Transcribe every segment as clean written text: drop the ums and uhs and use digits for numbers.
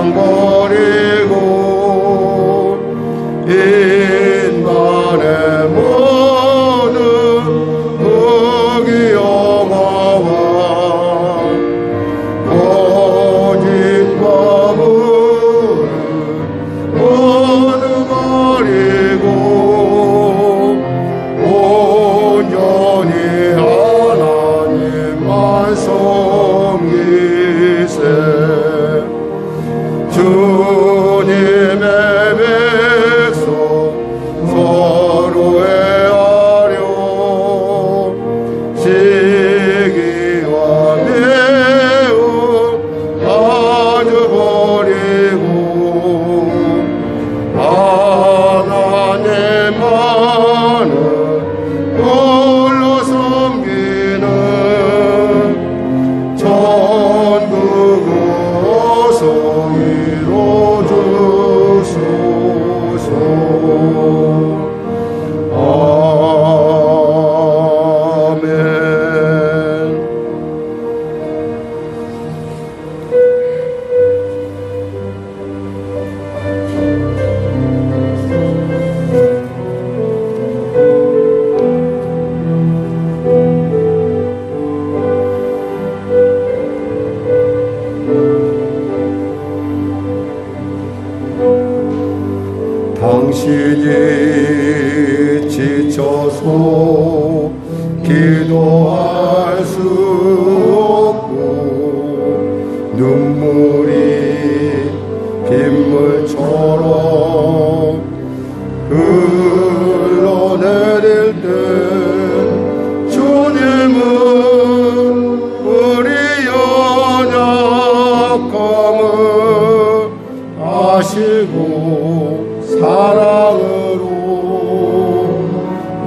세상 버리고 인간의 모든 흑이 영화와 거짓 법을 모두 버리고 온전히 하나님만 섬기세. 주님의 백성 서로 헤아려 시기와 매우 아주 버리고 하나님만을 홀로 섬기는 천국을 어서 이루어주소서. 아멘. 당신이 지쳐서 기도할 수 없고 눈물이 빗물처럼 흘러내릴 때 주님은 우리 연약함을 아시고 사랑으로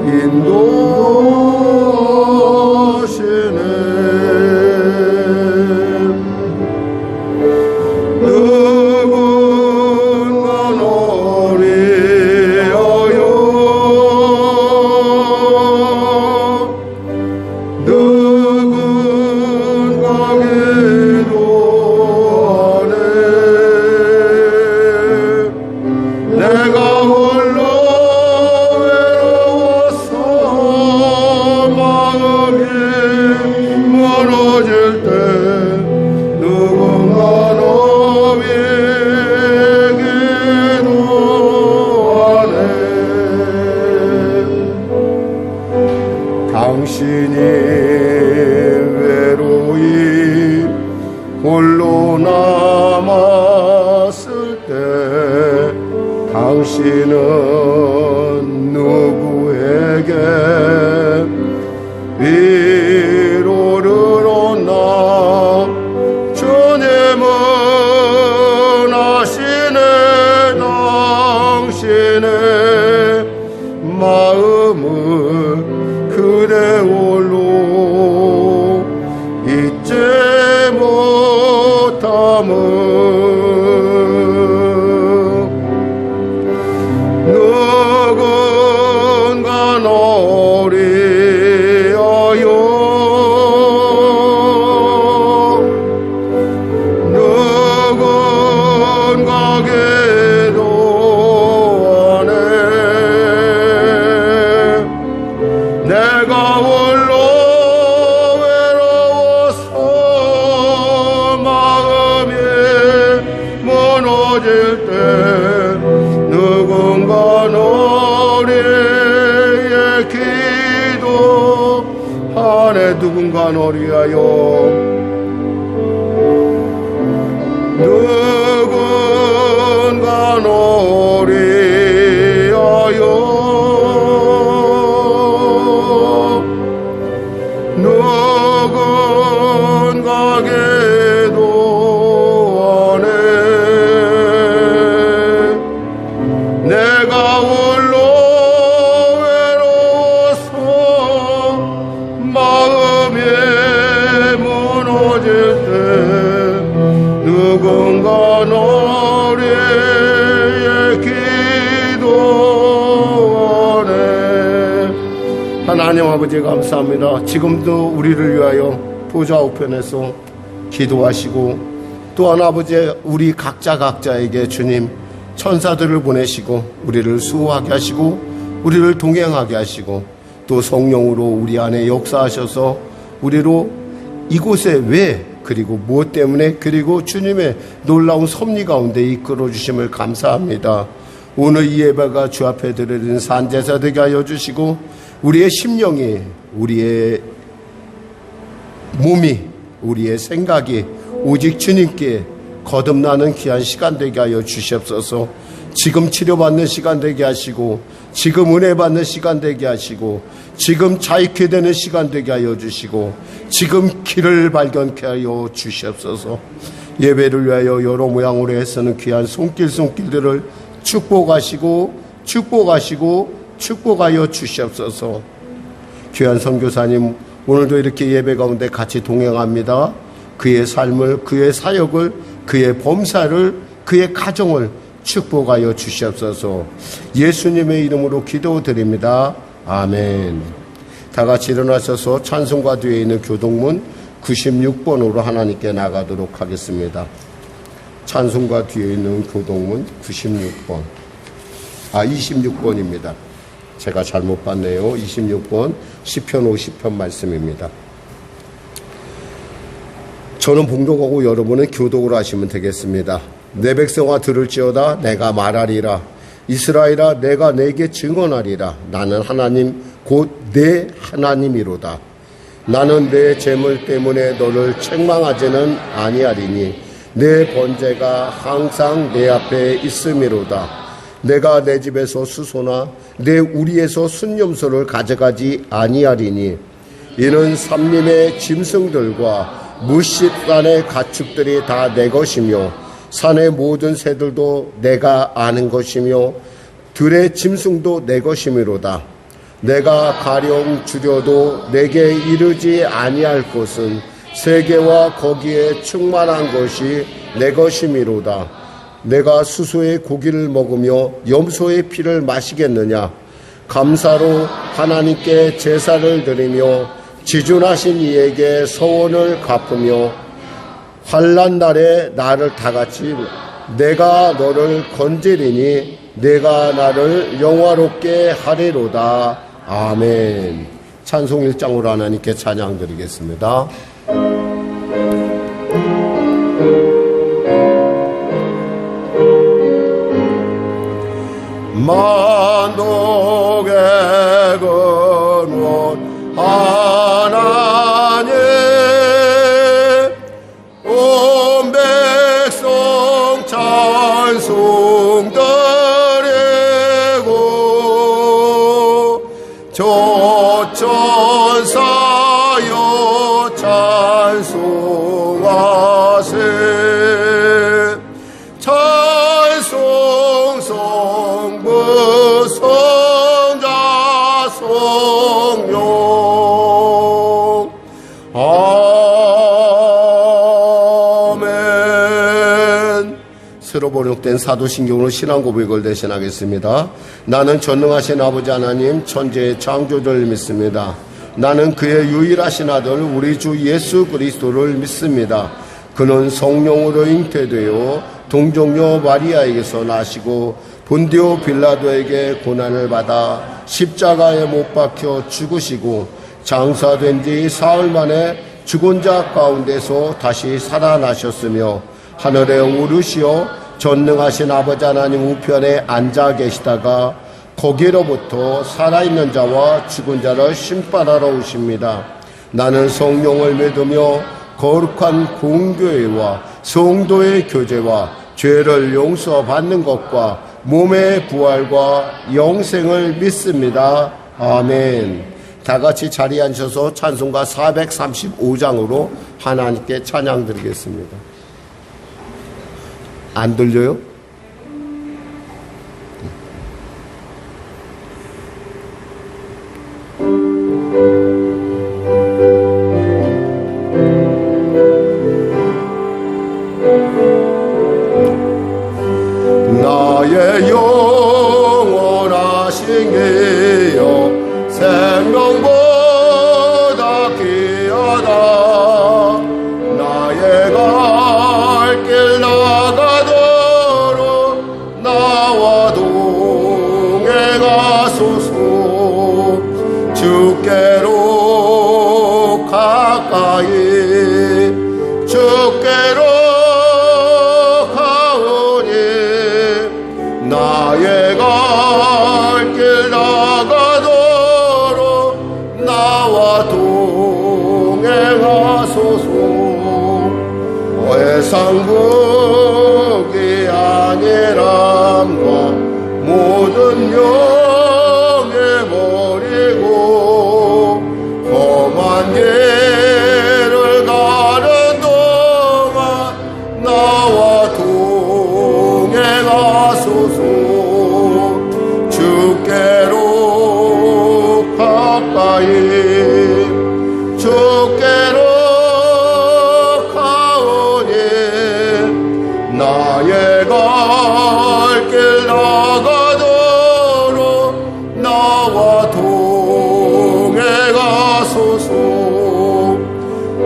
인도하시네. 누군가 너를 위하여 누군가 기도하네. 내가 홀로 외로워서 마음이 멀어질 때 누군가 너에게 기도하네. 당신이 외로이 홀로 남았을 때 당신은 누구에게 위로를 얻나. 주님은 아시네. 당신의 마음을 그대 홀로 잊지 못함을. 누군가 너를 위하여 누군가 기도하네. 내가 홀로 외로워서 마음이 무너질 때 누군가 너리에 기도하네. 누군가 너를 위하여 누군가 너를 위하여 누군가 기도하네. 내가 홀로 외로워서 마음이 무너질 때 누군가 너를 기도하네. 하나님 아버지 감사합니다. 지금도 우리를 위하여 보좌 우편에서 기도하시고 또한 아버지, 우리 각자에게 주님 천사들을 보내시고 우리를 수호하게 하시고 우리를 동행하게 하시고 또 성령으로 우리 안에 역사하셔서 우리로 이곳에 왜 그리고 무엇 때문에 그리고 주님의 놀라운 섭리 가운데 이끌어 주심을 감사합니다. 오늘 이 예배가 주 앞에 드리는 산제사 되게 하여 주시고 우리의 심령이, 우리의 몸이, 우리의 생각이 오직 주님께 거듭나는 귀한 시간 되게 하여 주시옵소서. 지금 치료받는 시간 되게 하시고 지금 은혜 받는 시간 되게 하시고 지금 자유케 되는 시간 되게 하여 주시고 지금 길을 발견케 하여 주시옵소서. 예배를 위하여 여러 모양으로 애쓰는 귀한 손길들을 축복하시고 축복하여 주시옵소서. 귀한 선교사님, 오늘도 이렇게 예배 가운데 같이 동행합니다. 그의 삶을, 그의 사역을, 그의 범사를, 그의 가정을 축복하여 주시옵소서. 예수님의 이름으로 기도드립니다. 아멘. 다 같이 일어나셔서 찬송가 뒤에 있는 교동문 96번으로 하나님께 나가도록 하겠습니다. 찬송가 뒤에 있는 교동문 96번. 26번입니다. 제가 잘못 봤네요. 26번 시편 50편 말씀입니다. 저는 봉독하고 여러분은 교독을 하시면 되겠습니다. 내 백성아 들을지어다 내가 말하리라. 이스라엘아 내가 내게 증언하리라. 나는 하나님 곧 내 하나님이로다. 나는 내 재물 때문에 너를 책망하지는 아니하리니 내 번제가 항상 내 앞에 있음이로다. 내가 내 집에서 수소나 내 우리에서 순념소를 가져가지 아니하리니 이는 삼림의 짐승들과 무싯산의 가축들이 다 내 것이며 산의 모든 새들도 내가 아는 것이며 들의 짐승도 내 것이미로다. 내가 가령 줄여도 내게 이르지 아니할 것은 세계와 거기에 충만한 것이 내 것이미로다. 내가 수소의 고기를 먹으며 염소의 피를 마시겠느냐. 감사로 하나님께 제사를 드리며 지존하신 이에게 서원을 갚으며 환난 날에 나를 다같이 내가 너를 건지리니 내가 나를 영화롭게 하리로다. 아멘. 찬송 1장으로 하나님께 찬양 드리겠습니다. 만독의 근원 하나님 온 백성 찬송 드리고 조천사여 찬송하세. 찬송 성부 성자 성령 아멘. 새로 번역된 사도신경으로 신앙 고백을 대신하겠습니다. 나는 전능하신 아버지 하나님 천지의 창조주를 믿습니다. 나는 그의 유일하신 아들 우리 주 예수 그리스도를 믿습니다. 그는 성령으로 잉태되어 동정녀 마리아에게서 나시고 본디오 빌라도에게 고난을 받아 십자가에 못 박혀 죽으시고 장사된 지 사흘 만에 죽은 자 가운데서 다시 살아나셨으며 하늘에 오르시어 전능하신 아버지 하나님 우편에 앉아 계시다가 거기로부터 살아있는 자와 죽은 자를 심판하러 오십니다. 나는 성령을 믿으며 거룩한 공교회와 성도의 교제와 죄를 용서받는 것과 몸의 부활과 영생을 믿습니다. 아멘. 다 같이 자리에 앉으셔서 찬송가 435장으로 하나님께 찬양 드리겠습니다. 안 들려요? 나의 영원하신 이여 생명보다 귀하다. 나의 갈 길 세상 복이 아니란과 모든 명예 버리고 험한 길을 가는 동안 나와 동행하소서. 주께로 가까이 주께로 가오니 나의 갈 길 나가도록 나와 동행하소서.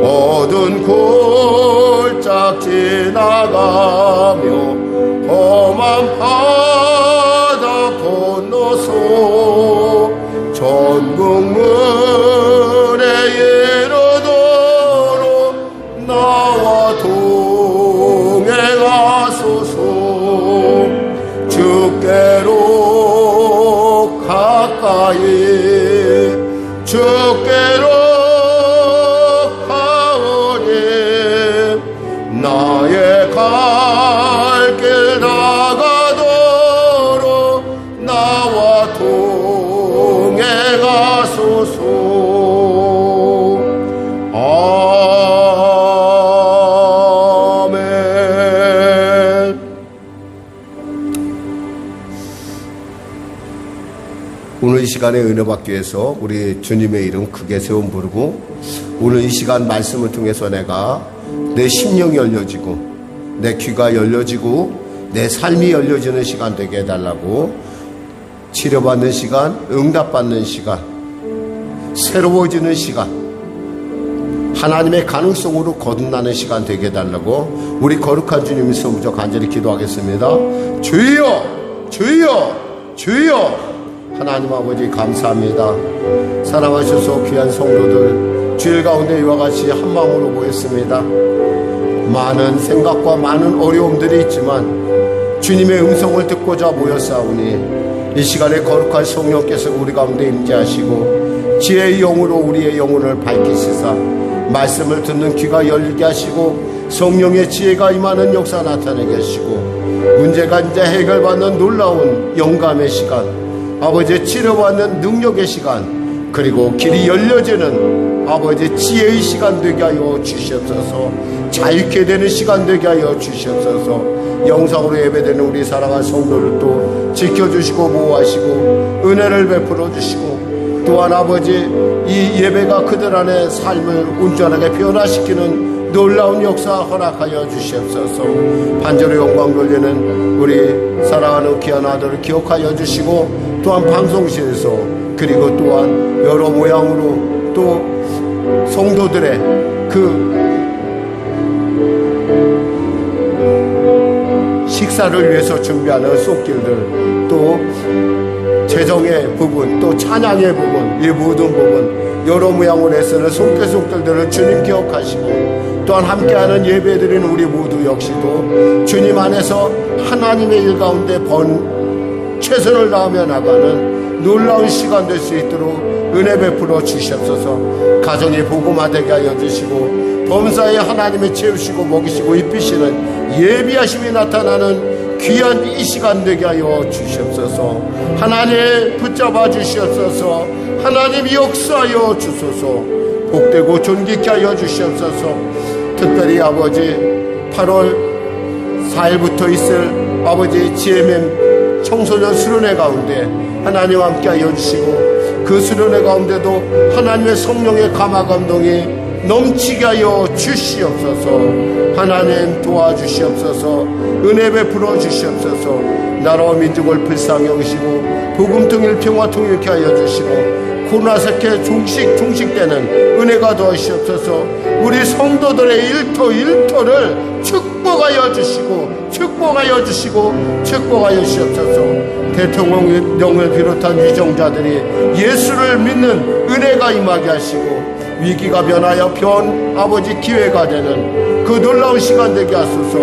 어두운 골짝 지나가며 험한 바다 건너서 전국문에 이르도록 나와 동행하소서. 주께로 가까이 주께로 가오니 나의 갈 길 나가도록 나와 동행하소서. 아멘. 오늘 이 시간에 은혜 받기 위해서 우리 주님의 이름 크게 세움 부르고, 오늘 이 시간 말씀을 통해서 내가 내 심령이 열려지고 내 귀가 열려지고 내 삶이 열려지는 시간 되게 해달라고, 치료받는 시간, 응답받는 시간, 새로워지는 시간, 하나님의 가능성으로 거듭나는 시간 되게 해달라고 우리 거룩한 주님 이름으로 간절히 기도하겠습니다. 주여 주여 주여. 하나님 아버지 감사합니다. 사랑하셔서 귀한 성도들 주일 가운데 이와 같이 한 마음으로 모였습니다. 많은 생각과 많은 어려움들이 있지만 주님의 음성을 듣고자 모였사오니 이 시간에 거룩한 성령께서 우리 가운데 임재하시고 지혜의 영으로 우리의 영혼을 밝히시사 말씀을 듣는 귀가 열리게 하시고 성령의 지혜가 임하는 역사 나타내게 하시고 문제가 이제 해결받는 놀라운 영감의 시간, 아버지의 치료받는 능력의 시간, 그리고 길이 열려지는 아버지의 지혜의 시간 되게 하여 주시옵소서. 자유케 되는 시간 되게 하여 주시옵소서. 영상으로 예배되는 우리 사랑하는 성도를 또 지켜주시고 보호하시고 은혜를 베풀어 주시고, 또한 아버지 이 예배가 그들 안에 삶을 온전하게 변화시키는 놀라운 역사 허락하여 주시옵소서. 반절의 영광 돌리는 우리 사랑하는 귀한 아들을 기억하여 주시고, 또한 방송실에서 그리고 또한 여러 모양으로 또 성도들의 그 식사를 위해서 준비하는 쏙길들, 또 재정의 부분, 또 찬양의 부분, 이 모든 부분 여러 모양으로 애쓰는 손길들을 주님 기억하시고, 또한 함께하는 예배드리는 우리 모두 역시도 주님 안에서 하나님의 일 가운데 최선을 다하며 나가는 놀라운 시간 될 수 있도록 은혜 베풀어 주시옵소서. 가정이 복음화되게 하여 주시고, 범사에 하나님의 채우시고 먹이시고 입히시는 예비하심이 나타나는 귀한 이 시간 되게 하여 주시옵소서. 하나님 붙잡아 주시옵소서. 하나님 역사하여 주소서. 복되고 존귀케 하여 주시옵소서. 특별히 아버지 8월 4일부터 있을 아버지 GMM 청소년 수련회 가운데 하나님 함께 하여 주시고, 그 수련회 가운데도 하나님의 성령의 감화 감동이 넘치게 하여 주시옵소서. 하나님 도와주시옵소서. 은혜 베풀어 주시옵소서. 나라와 민족을 불쌍히 여기시고 복음 통일 평화 통일케 하여 주시고, 코로나 세계 종식되는 은혜가 더하시옵소서. 우리 성도들의 일터를 축복하여 주시고 축복하여 주시옵소서. 대통령을 비롯한 유정자들이 예수를 믿는 은혜가 임하게 하시고, 위기가 변하여 아버지 기회가 되는 그 놀라운 시간 되게 하소서.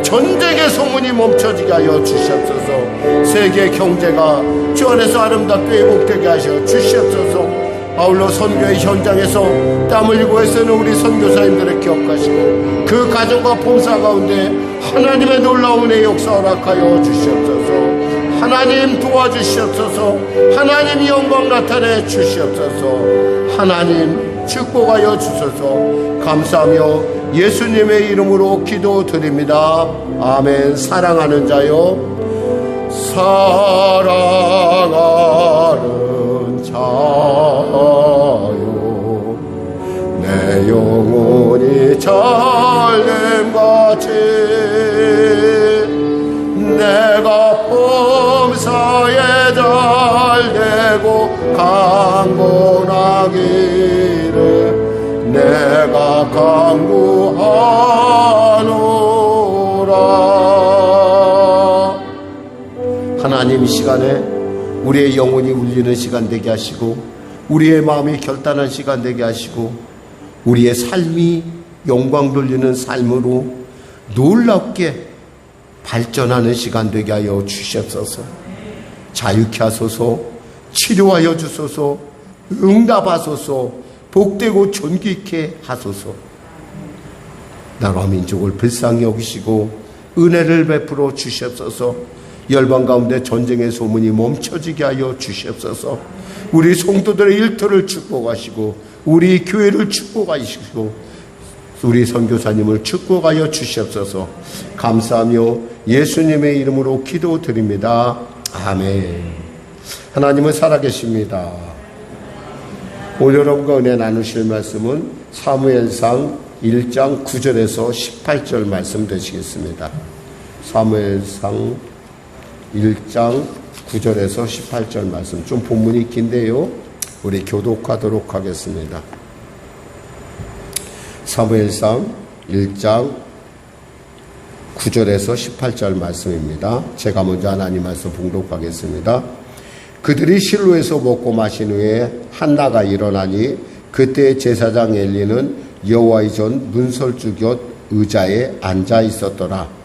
전쟁의 소문이 멈춰지게 하여 주시옵소서. 세계 경제가 주 안에서 아름답게 회복되게 하셔 주시옵소서. 아울러 선교의 현장에서 땀 흘리고 애쓰는 우리 선교사님들을 기억하시고 그 가정과 봉사 가운데 하나님의 놀라운 의 역사 허락하여 주시옵소서. 하나님 도와주시옵소서. 하나님 영광 나타내 주시옵소서. 하나님 축복하여 주소서. 감사하며 예수님의 이름으로 기도드립니다. 아멘. 사랑하는 자요, 사랑하는 자요, 내 영혼이 잘됨같이 내가 범사에 잘되고 강건하기를 내가 강구하노라. 하나님, 이 시간에 우리의 영혼이 울리는 시간 되게 하시고 우리의 마음이 결단한 시간 되게 하시고 우리의 삶이 영광 돌리는 삶으로 놀랍게 발전하는 시간 되게 하여 주시옵소서. 자유케 하소서. 치료하여 주소서. 응답하소서. 복되고 존귀케 하소서. 나라 민족을 불쌍히 여기시고 은혜를 베풀어 주시옵소서. 열방 가운데 전쟁의 소문이 멈춰지게 하여 주시옵소서. 우리 성도들의 일터를 축복하시고 우리 교회를 축복하시고 우리 선교사님을 축복하여 주시옵소서. 감사하며 예수님의 이름으로 기도드립니다. 아멘. 하나님은 살아계십니다. 오늘 여러분과 은혜 나누실 말씀은 사무엘상 1장 9절에서 18절 말씀 되시겠습니다. 사무엘상 1장 9절에서 18절 말씀, 좀 본문이 긴데요, 우리 교독하도록 하겠습니다. 사무엘상 1장 9절에서 18절 말씀입니다. 제가 먼저 하나님 말씀 봉독하겠습니다. 그들이 실로에서 먹고 마신 후에 한나가 일어나니 그때 제사장 엘리는 여호와의 전 문설주 곁 의자에 앉아 있었더라.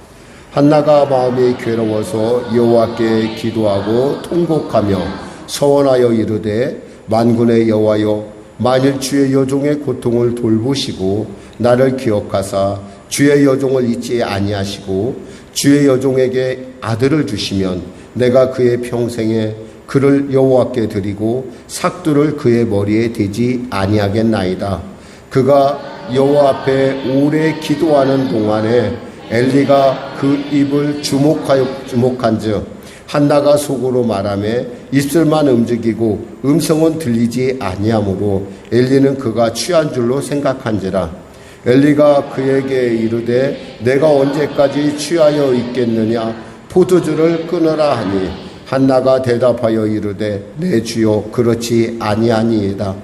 한나가 마음이 괴로워서 여호와께 기도하고 통곡하며 서원하여 이르되 만군의 여호와여, 만일 주의 여종의 고통을 돌보시고 나를 기억하사 주의 여종을 잊지 아니하시고 주의 여종에게 아들을 주시면 내가 그의 평생에 그를 여호와께 드리고 삭두를 그의 머리에 대지 아니하겠나이다. 그가 여호와 앞에 오래 기도하는 동안에 엘리가 그 입을 주목한즉 한나가 속으로 말하며 입술만 움직이고 음성은 들리지 아니하므로 엘리는 그가 취한 줄로 생각한지라. 엘리가 그에게 이르되 내가 언제까지 취하여 있겠느냐, 포도주를 끊으라 하니 한나가 대답하여 이르되 내 주여, 그렇지 아니하니이다.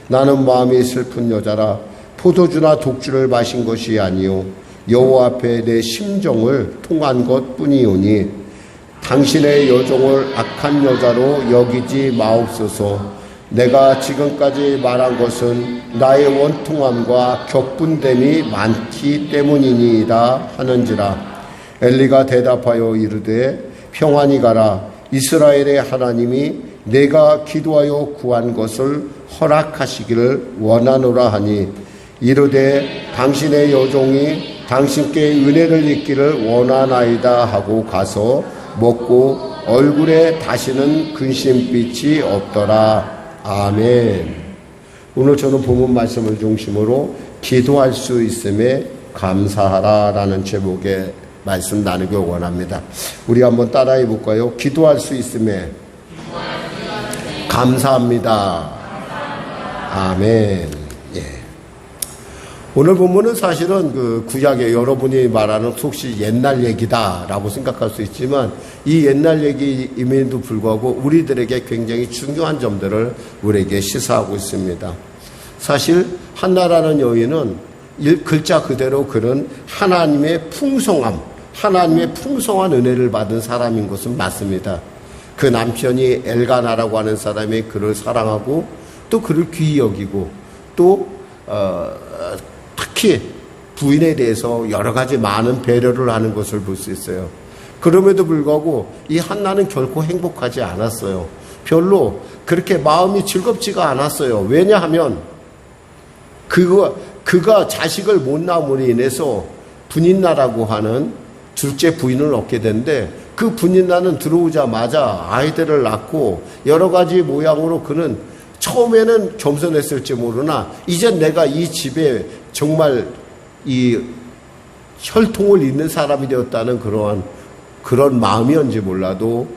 나는 마음이 슬픈 여자라. 포도주나 독주를 마신 것이 아니요 여호와 앞에 내 심정을 통한 것뿐이오니 당신의 여종을 악한 여자로 여기지 마옵소서. 내가 지금까지 말한 것은 나의 원통함과 격분됨이 많기 때문이니이다 하는지라. 엘리가 대답하여 이르되 평안히 가라. 이스라엘의 하나님이 내가 기도하여 구한 것을 허락하시기를 원하노라 하니 이르되 당신의 여종이 당신께 은혜를 입기를 원하나이다 하고 가서 먹고 얼굴에 다시는 근심빛이 없더라. 아멘. 오늘 저는 본문 말씀을 중심으로 기도할 수 있음에 감사하라 라는 제목의 말씀 나누기 원합니다. 우리 한번 따라해 볼까요? 기도할 수 있음에 감사합니다. 아멘. 오늘 본문은 사실은 그 구약에 여러분이 말하는 혹시 옛날 얘기다라고 생각할 수 있지만 이 옛날 얘기임에도 불구하고 우리들에게 굉장히 중요한 점들을 우리에게 시사하고 있습니다. 사실 한나라는 여인은 글자 그대로 그는 하나님의 풍성함, 하나님의 풍성한 은혜를 받은 사람인 것은 맞습니다. 그 남편이 엘가나라고 하는 사람이 그를 사랑하고 또 그를 귀히 여기고 또 특히 부인에 대해서 여러 가지 많은 배려를 하는 것을 볼 수 있어요. 그럼에도 불구하고 이 한나는 결코 행복하지 않았어요. 별로 그렇게 마음이 즐겁지가 않았어요. 왜냐하면 그가 자식을 못 낳음으로 인해서 분인나라고 하는 둘째 부인을 얻게 되는데, 그 분인나는 들어오자마자 아이들을 낳고 여러 가지 모양으로 그는 처음에는 겸손했을지 모르나 이제 내가 이 집에 정말 이 혈통을 잇는 사람이 되었다는 그런 마음이었는지 몰라도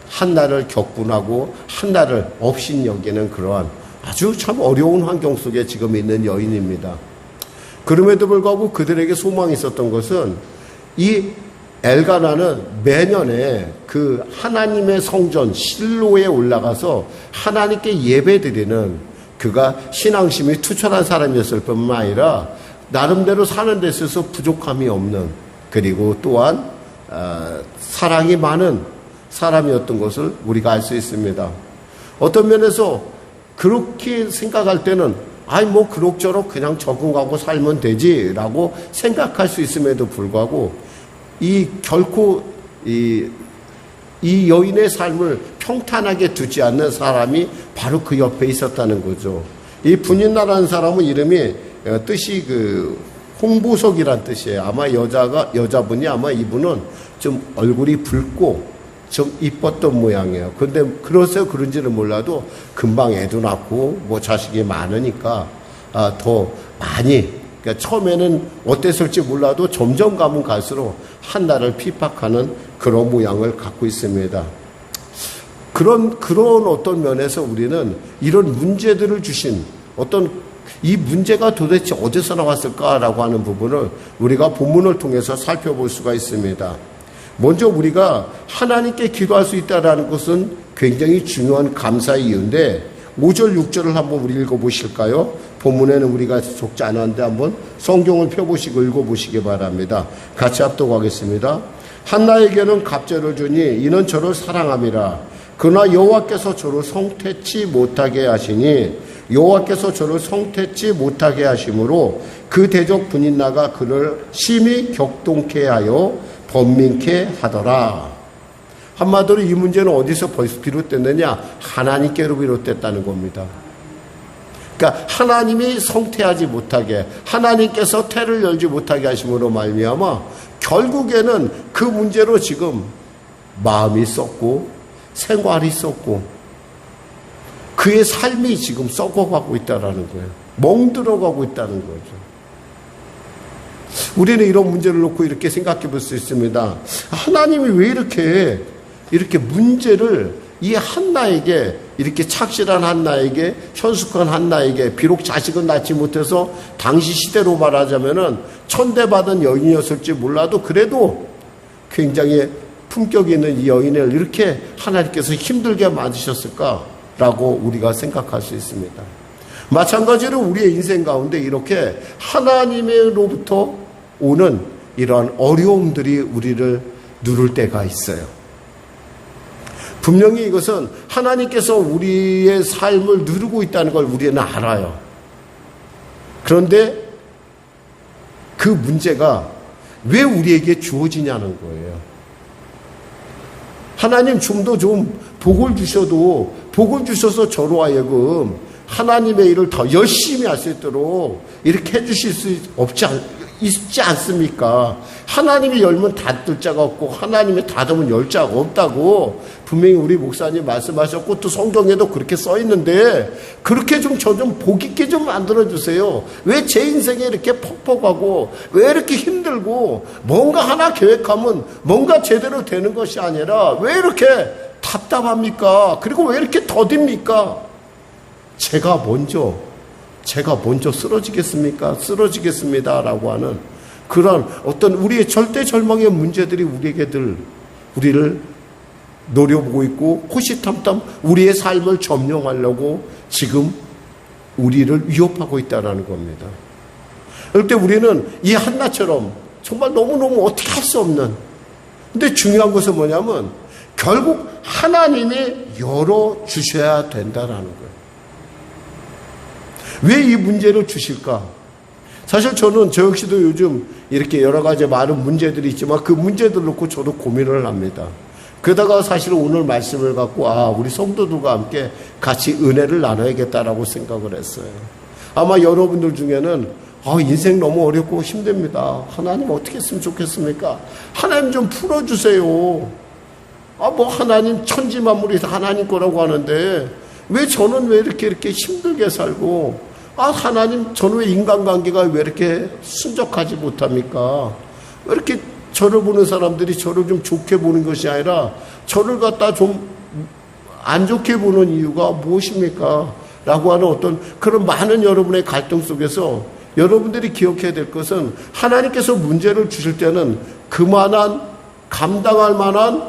한나를 격분하고 한나를 업신여기는 그러한 아주 참 어려운 환경 속에 지금 있는 여인입니다. 그럼에도 불구하고 그들에게 소망이 있었던 것은 이 엘가나는 매년에 그 하나님의 성전 실로에 올라가서 하나님께 예배드리는, 그가 신앙심이 투철한 사람이었을 뿐만 아니라 나름대로 사는 데 있어서 부족함이 없는, 그리고 또한 사랑이 많은 사람이었던 것을 우리가 알 수 있습니다. 어떤 면에서 그렇게 생각할 때는 뭐 그럭저럭 그냥 적응하고 살면 되지라고 생각할 수 있음에도 불구하고 결코 이 여인의 삶을 평탄하게 두지 않는 사람이 바로 그 옆에 있었다는 거죠. 이 분인나라는 사람은 이름이 뜻이 홍보석이란 뜻이에요. 아마 여자분이 아마 이분은 좀 얼굴이 붉고 좀 이뻤던 모양이에요. 근데 그래서 그런지는 몰라도 금방 애도 낳고 뭐 자식이 많으니까 더 많이, 그러니까 처음에는 어땠을지 몰라도 점점 가면 갈수록 한나를 핍박하는 그런 모양을 갖고 있습니다. 그런 어떤 면에서 우리는 이런 문제들을 주신 이 문제가 도대체 어디서 나왔을까라고 하는 부분을 우리가 본문을 통해서 살펴볼 수가 있습니다. 먼저 우리가 하나님께 기도할 수 있다는 것은 굉장히 중요한 감사의 이유인데, 5절 6절을 한번 우리 읽어보실까요? 본문에는 우리가 적지 않았는데 한번 성경을 펴보시고 읽어보시기 바랍니다. 같이 합독하겠습니다. 한나에게는 갑절을 주니 이는 저를 사랑함이라. 그러나 여호와께서 저를 성태치 못하게 하시니 여호와께서 저를 성태치 못하게 하심으로 그 대적 분인나가 그를 심히 격동케 하여 번민케 하더라. 한마디로 이 문제는 어디서 비롯됐느냐? 하나님께로 비롯됐다는 겁니다. 그러니까 하나님이 성태하지 못하게, 하나님께서 태를 열지 못하게 하심으로 말미암아 결국에는 그 문제로 지금 마음이 썩고 생활이 썩고 그의 삶이 지금 썩어가고 있다는 거예요. 멍들어가고 있다는 거죠. 우리는 이런 문제를 놓고 이렇게 생각해 볼 수 있습니다. 하나님이 왜 이렇게 문제를 이 한나에게, 이렇게 착실한 한나에게, 현숙한 한나에게, 비록 자식은 낳지 못해서 당시 시대로 말하자면은 천대받은 여인이었을지 몰라도 그래도 굉장히 품격 있는 이 여인을 이렇게 하나님께서 힘들게 만드셨을까라고 우리가 생각할 수 있습니다. 마찬가지로 우리의 인생 가운데 이렇게 하나님으로부터 오는 이러한 어려움들이 우리를 누를 때가 있어요. 분명히 이것은 하나님께서 우리의 삶을 누르고 있다는 걸 우리는 알아요. 그런데 그 문제가 왜 우리에게 주어지냐는 거예요. 하나님 좀 복을 주셔서 저로 하여금 하나님의 일을 더 열심히 할 수 있도록 이렇게 해주실 수 있지 않습니까? 하나님이 열면 닫을 자가 없고 하나님이 닫으면 열 자가 없다고 분명히 우리 목사님 말씀하셨고 또 성경에도 그렇게 써 있는데, 그렇게 저 좀 복 있게 좀 만들어 주세요. 왜 제 인생에 이렇게 퍽퍽하고 왜 이렇게 힘들고 뭔가 하나 계획하면 뭔가 제대로 되는 것이 아니라 왜 이렇게 답답합니까? 그리고 왜 이렇게 더딥니까? 제가 먼저 쓰러지겠습니까? 쓰러지겠습니다라고 하는 그런 어떤 우리의 절대 절망의 문제들이 우리를 노려보고 있고 호시탐탐 우리의 삶을 점령하려고 지금 우리를 위협하고 있다는 겁니다. 그럴 때 우리는 이 한나처럼 정말 너무너무 어떻게 할 수 없는, 근데 중요한 것은 뭐냐면 결국 하나님이 열어주셔야 된다는 거예요. 왜 이 문제를 주실까? 사실 저 역시도 요즘 이렇게 여러 가지 많은 문제들이 있지만 그 문제들 놓고 저도 고민을 합니다. 그러다가 사실 오늘 말씀을 갖고 우리 성도들과 함께 같이 은혜를 나눠야겠다라고 생각을 했어요. 아마 여러분들 중에는 인생 너무 어렵고 힘듭니다. 하나님 어떻게 했으면 좋겠습니까? 하나님 좀 풀어주세요. 하나님 천지만물이 다 하나님 거라고 하는데 왜 저는 왜 이렇게 힘들게 살고 하나님 저는 왜 인간관계가 왜 이렇게 순적하지 못합니까? 왜 이렇게 저를 보는 사람들이 저를 좀 좋게 보는 것이 아니라 저를 갖다 좀 안 좋게 보는 이유가 무엇입니까? 라고 하는 어떤 그런 많은 여러분의 갈등 속에서 여러분들이 기억해야 될 것은 하나님께서 문제를 주실 때는 그만한 감당할 만한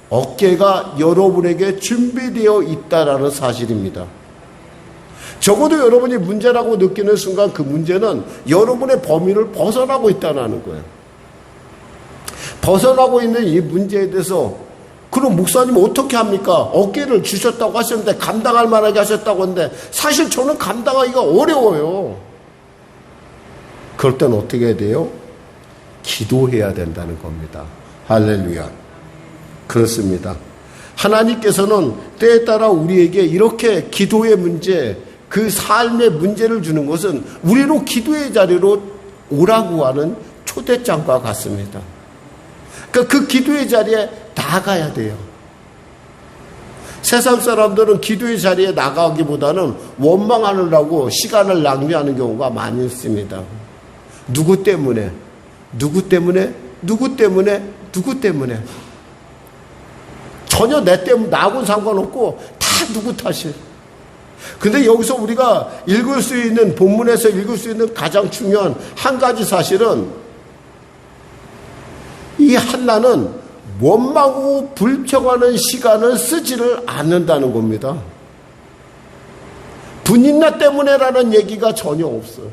어깨가 여러분에게 준비되어 있다라는 사실입니다. 적어도 여러분이 문제라고 느끼는 순간 그 문제는 여러분의 범위를 벗어나고 있다는 거예요. 벗어나고 있는 이 문제에 대해서 그럼 목사님 어떻게 합니까? 어깨를 주셨다고 하셨는데 감당할 만하게 하셨다고 하는데 사실 저는 감당하기가 어려워요. 그럴 땐 어떻게 해야 돼요? 기도해야 된다는 겁니다. 할렐루야. 그렇습니다. 하나님께서는 때에 따라 우리에게 이렇게 기도의 문제, 그 삶의 문제를 주는 것은 우리로 기도의 자리로 오라고 하는 초대장과 같습니다. 그러니까 그 기도의 자리에 나가야 돼요. 세상 사람들은 기도의 자리에 나가기보다는 원망하느라고 시간을 낭비하는 경우가 많이 있습니다. 누구 때문에? 누구 때문에? 누구 때문에? 누구 때문에? 전혀 내 때문에 나하고는 상관없고 다 누구 탓이에요. 근데 여기서 우리가 읽을 수 있는 본문에서 읽을 수 있는 가장 중요한 한 가지 사실은 이 한나는 원망하고 불평하는 시간을 쓰지를 않는다는 겁니다. 분인나 때문에라는 얘기가 전혀 없어요.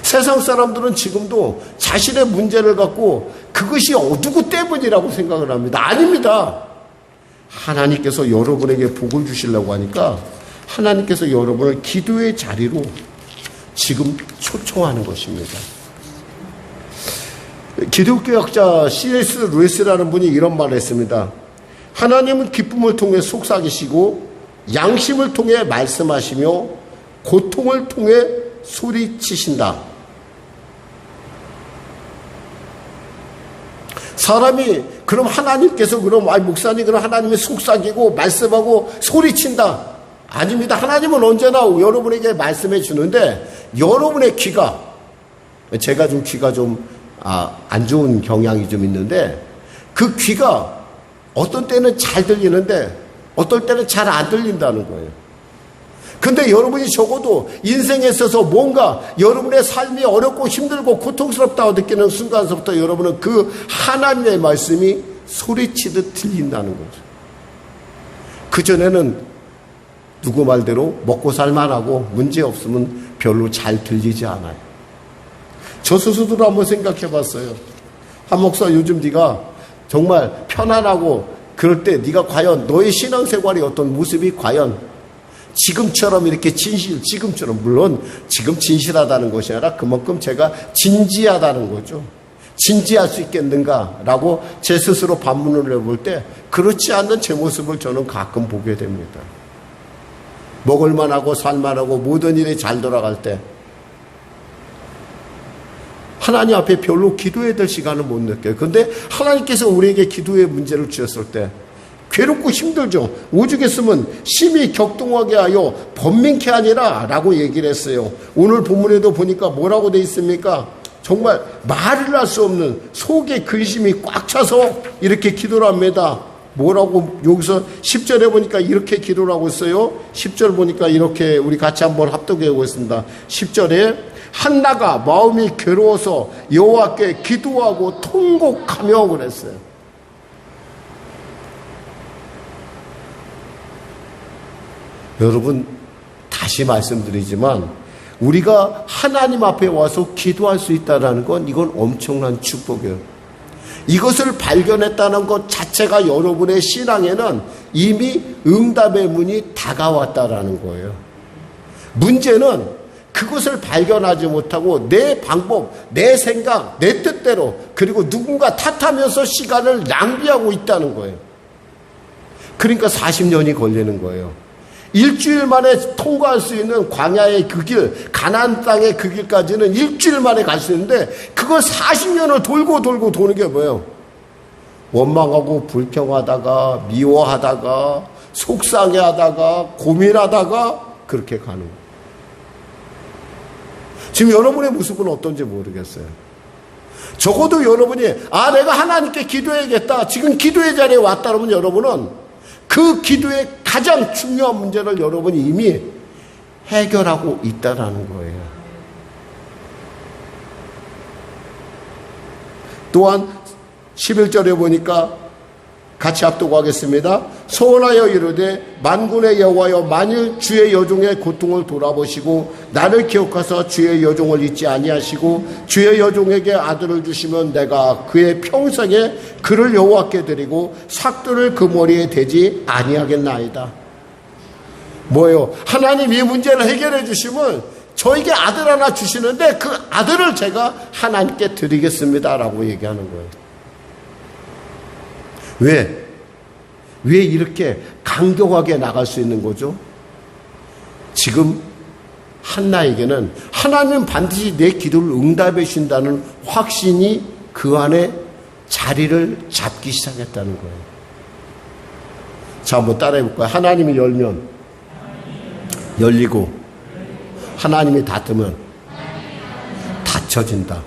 세상 사람들은 지금도 자신의 문제를 갖고 그것이 누구 때문이라고 생각을 합니다. 아닙니다. 하나님께서 여러분에게 복을 주시려고 하니까 하나님께서 여러분을 기도의 자리로 지금 초청하는 것입니다. 기독교학자 C.S. 루이스라는 분이 이런 말을 했습니다. 하나님은 기쁨을 통해 속삭이시고 양심을 통해 말씀하시며 고통을 통해 소리치신다. 사람이 그럼 하나님께서 그럼 목사님 그럼 하나님이 속삭이고 말씀하고 소리친다. 아닙니다. 하나님은 언제나 여러분에게 말씀해 주는데 여러분의 귀가 제가 좀 귀가 좀 안 좋은 경향이 좀 있는데 그 귀가 어떤 때는 잘 들리는데 어떨 때는 잘 안 들린다는 거예요. 근데 여러분이 적어도 인생에 있어서 뭔가 여러분의 삶이 어렵고 힘들고 고통스럽다고 느끼는 순간서부터 여러분은 그 하나님의 말씀이 소리치듯 들린다는 거죠. 그전에는 누구 말대로 먹고 살만하고 문제 없으면 별로 잘 들리지 않아요. 저 스스로도 한번 생각해 봤어요. 한 목사 요즘 네가 정말 편안하고 그럴 때 네가 과연 너의 신앙생활의 어떤 모습이 과연 지금처럼 이렇게 지금처럼 물론 지금 진실하다는 것이 아니라 그만큼 제가 진지하다는 거죠. 진지할 수 있겠는가라고 제 스스로 반문을 해볼 때 그렇지 않는 제 모습을 저는 가끔 보게 됩니다. 먹을만 하고 살만하고 모든 일이 잘 돌아갈 때 하나님 앞에 별로 기도해야 될 시간을 못 느껴요. 그런데 하나님께서 우리에게 기도의 문제를 주셨을 때 괴롭고 힘들죠. 오죽했으면 심히 격동하게 하여 번민케 하니라 라고 얘기를 했어요. 오늘 본문에도 보니까 뭐라고 돼 있습니까? 정말 말을 할 수 없는 속에 근심이 꽉 차서 이렇게 기도를 합니다. 뭐라고 여기서 10절에 보니까 이렇게 기도를 하고 있어요. 10절 보니까 이렇게 우리 같이 한번 합독해 보겠습니다. 10절에 한나가 마음이 괴로워서 여호와께 기도하고 통곡하며 그랬어요. 여러분 다시 말씀드리지만 우리가 하나님 앞에 와서 기도할 수 있다는 건 이건 엄청난 축복이에요. 이것을 발견했다는 것 자체가 여러분의 신앙에는 이미 응답의 문이 다가왔다라는 거예요. 문제는 그것을 발견하지 못하고 내 방법, 내 생각, 내 뜻대로 그리고 누군가 탓하면서 시간을 낭비하고 있다는 거예요. 그러니까 40년이 걸리는 거예요. 일주일 만에 통과할 수 있는 광야의 그 길, 가나안 땅의 그 길까지는 일주일 만에 갈 수 있는데 그걸 40년을 돌고 도는 게 뭐예요? 원망하고 불평하다가 미워하다가 속상해하다가 고민하다가 그렇게 가는 거예요. 지금 여러분의 모습은 어떤지 모르겠어요. 적어도 여러분이 내가 하나님께 기도해야겠다. 지금 기도의 자리에 왔다 그러면 여러분은 그 기도의 가장 중요한 문제를 여러분이 이미 해결하고 있다라는 거예요. 또한 11절에 보니까 같이 합독하겠습니다. 소원하여 이르되 만군의 여호와여 만일 주의 여종의 고통을 돌아보시고 나를 기억하사 주의 여종을 잊지 아니하시고 주의 여종에게 아들을 주시면 내가 그의 평생에 그를 여호와께 드리고 삭도를 그 머리에 대지 아니하겠나이다. 뭐예요? 하나님 이 문제를 해결해 주시면 저에게 아들 하나 주시는데 그 아들을 제가 하나님께 드리겠습니다라고 얘기하는 거예요. 왜 이렇게 강경하게 나갈 수 있는 거죠? 지금 한나에게는 하나님은 반드시 내 기도를 응답해 주신다는 확신이 그 안에 자리를 잡기 시작했다는 거예요. 자, 한번 따라해 볼까요? 하나님이 열면 열리고 하나님이 닫으면 닫혀진다.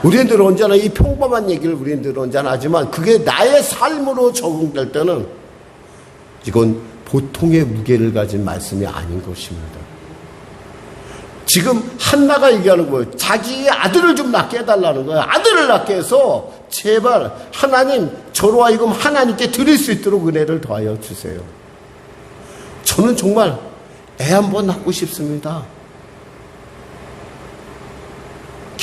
우리들 언제나 이 평범한 얘기를 우리들 언제나 하지만 그게 나의 삶으로 적용될 때는 이건 보통의 무게를 가진 말씀이 아닌 것입니다. 지금 한나가 얘기하는 거예요. 자기의 아들을 좀 낳게 해달라는 거예요. 아들을 낳게 해서 제발 하나님 저로 하여금 하나님께 드릴 수 있도록 은혜를 더하여 주세요. 저는 정말 애 한번 낳고 싶습니다.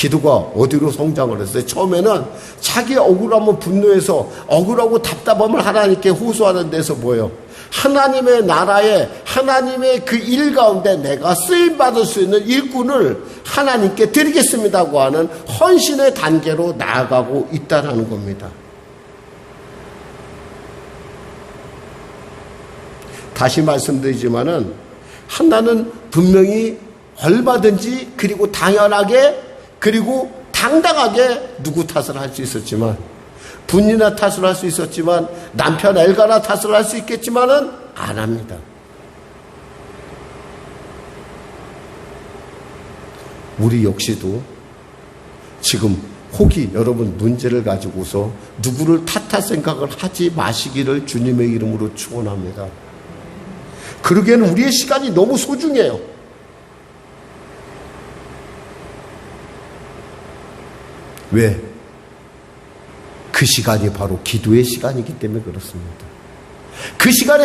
기도가 어디로 성장을 했어요? 처음에는 자기 억울함을 분노해서 억울하고 답답함을 하나님께 호소하는 데서 뭐예요? 하나님의 나라에 하나님의 그 일 가운데 내가 쓰임받을 수 있는 일꾼을 하나님께 드리겠습니다고 하는 헌신의 단계로 나아가고 있다는 겁니다. 다시 말씀드리지만은 한나는 분명히 얼마든지 그리고 당연하게 그리고 당당하게 누구 탓을 할 수 있었지만 분이나 탓을 할 수 있었지만 남편 엘가나 탓을 할 수 있겠지만은 안 합니다. 우리 역시도 지금 혹이 여러분 문제를 가지고서 누구를 탓할 생각을 하지 마시기를 주님의 이름으로 축원합니다. 그러기에는 우리의 시간이 너무 소중해요. 왜? 그 시간이 바로 기도의 시간이기 때문에 그렇습니다. 그 시간에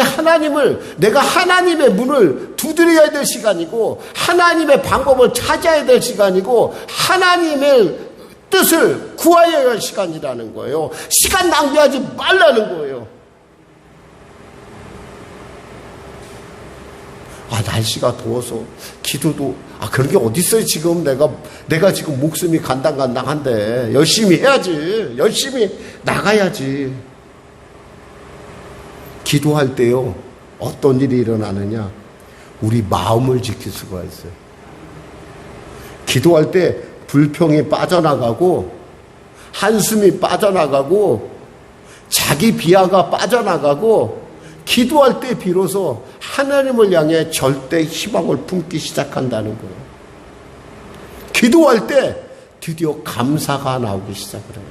내가 하나님의 문을 두드려야 될 시간이고 하나님의 방법을 찾아야 될 시간이고 하나님의 뜻을 구하여야 할 시간이라는 거예요. 시간 낭비하지 말라는 거예요. 날씨가 더워서 기도도 그런 게 어디 있어요. 지금 내가 지금 목숨이 간당간당한데 열심히 해야지. 열심히 나가야지. 기도할 때요 어떤 일이 일어나느냐, 우리 마음을 지킬 수가 있어요. 기도할 때 불평이 빠져나가고 한숨이 빠져나가고 자기 비하가 빠져나가고 기도할 때 비로소 하나님을 향해 절대 희망을 품기 시작한다는 거예요. 기도할 때 드디어 감사가 나오기 시작을 해요.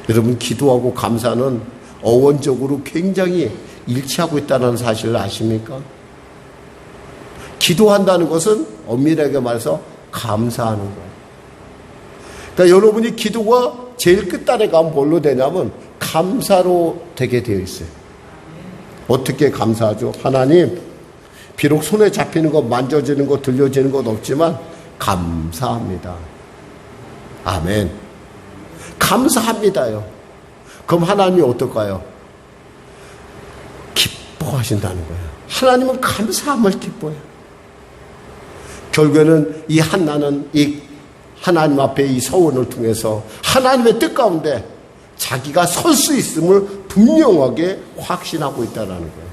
여러분, 기도하고 감사는 어원적으로 굉장히 일치하고 있다는 사실을 아십니까? 기도한다는 것은 엄밀하게 말해서 감사하는 거예요. 그러니까 여러분이 기도가 제일 끝단에 가면 뭘로 되냐면 감사로 되게 되어 있어요. 어떻게 감사하죠? 하나님, 비록 손에 잡히는 것, 만져지는 것, 들려지는 것 없지만 감사합니다. 아멘. 감사합니다요. 그럼 하나님이 어떨까요? 기뻐하신다는 거예요. 하나님은 감사함을 기뻐해요. 결국에는 이 한나는 이 하나님 앞에 이 서원을 통해서 하나님의 뜻 가운데 자기가 설 수 있음을 분명하게 확신하고 있다는 거예요.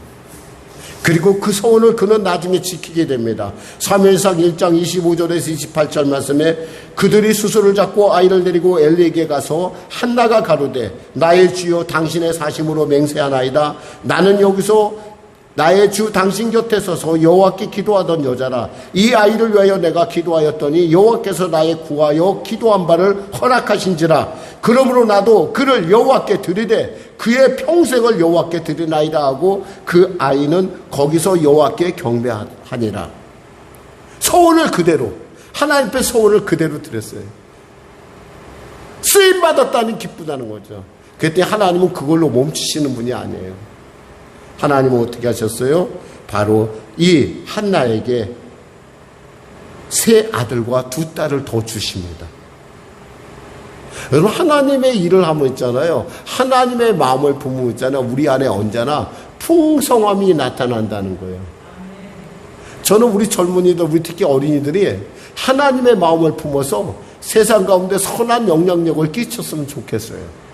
그리고 그 서원을 그는 나중에 지키게 됩니다. 사무엘상 1장 25절에서 28절 말씀에 그들이 수소를 잡고 아이를 데리고 엘리에게 가서 한나가 가로되 나의 주여 당신의 사심으로 맹세하나이다. 나는 여기서 나의 주 당신 곁에 서서 여호와께 기도하던 여자라. 이 아이를 위하여 내가 기도하였더니 여호와께서 나의 구하여 기도한 바를 허락하신지라. 그러므로 나도 그를 여호와께 드리되 그의 평생을 여호와께 드리나이다 하고 그 아이는 거기서 여호와께 경배하니라. 서원을 그대로, 하나님 앞에 서원을 그대로 드렸어요. 쓰임받았다니 기쁘다는 거죠. 그랬더니 하나님은 그걸로 멈추시는 분이 아니에요. 하나님은 어떻게 하셨어요? 바로 이 한나에게 세 아들과 두 딸을 더 주십니다. 여러분, 하나님의 일을 하면 있잖아요. 하나님의 마음을 품으면 있잖아요. 우리 안에 언제나 풍성함이 나타난다는 거예요. 저는 우리 젊은이들, 우리 특히 어린이들이 하나님의 마음을 품어서 세상 가운데 선한 영향력을 끼쳤으면 좋겠어요.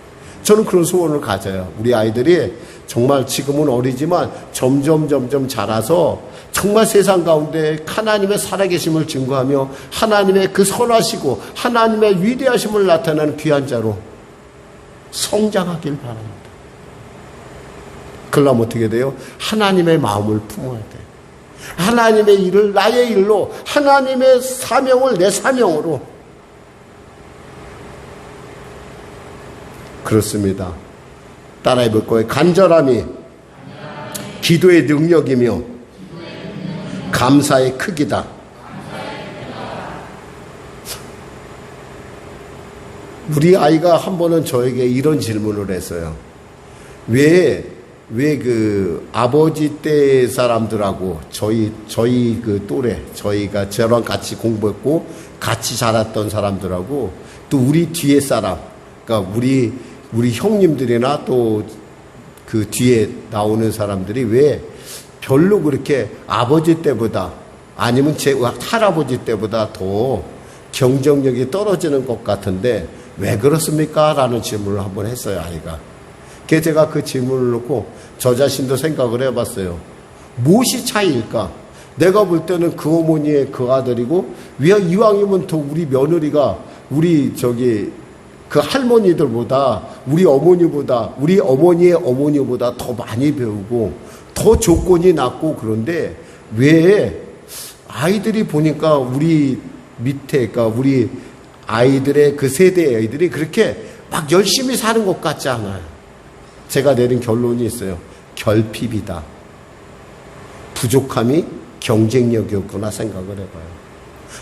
저는 그런 소원을 가져요. 우리 아이들이 정말 지금은 어리지만 점점 자라서 정말 세상 가운데 하나님의 살아계심을 증거하며 하나님의 그 선하시고 하나님의 위대하심을 나타내는 귀한 자로 성장하길 바랍니다. 그러려면 어떻게 돼요? 하나님의 마음을 품어야 돼요. 하나님의 일을 나의 일로, 하나님의 사명을 내 사명으로. 그렇습니다. 따라해 볼 거예요. 간절함이 기도의 능력이며 감사의 크기다. 우리 아이가 한 번은 저에게 이런 질문을 했어요. 왜 그 아버지 때 사람들하고 저희 그 또래, 저희가 저랑 같이 공부했고 같이 자랐던 사람들하고 또 우리 뒤에 사람, 그러니까 우리 형님들이나 또 그 뒤에 나오는 사람들이 왜 별로 그렇게 아버지 때보다 아니면 제 할아버지 때보다 더 경쟁력이 떨어지는 것 같은데 왜 그렇습니까? 라는 질문을 한번 했어요, 아이가. 그래서 제가 그 질문을 놓고 저 자신도 생각을 해봤어요. 무엇이 차이일까? 내가 볼 때는 그 어머니의 그 아들이고 이왕이면 더 우리 며느리가 우리 그 할머니들보다 우리 어머니보다 우리 어머니의 어머니보다 더 많이 배우고 더 조건이 낮고 그런데 왜 아이들이 보니까 우리 밑에 그러니까 우리 아이들의 그 세대의 아이들이 그렇게 막 열심히 사는 것 같지 않아요. 제가 내린 결론이 있어요. 결핍이다. 부족함이 경쟁력이었구나 생각을 해봐요.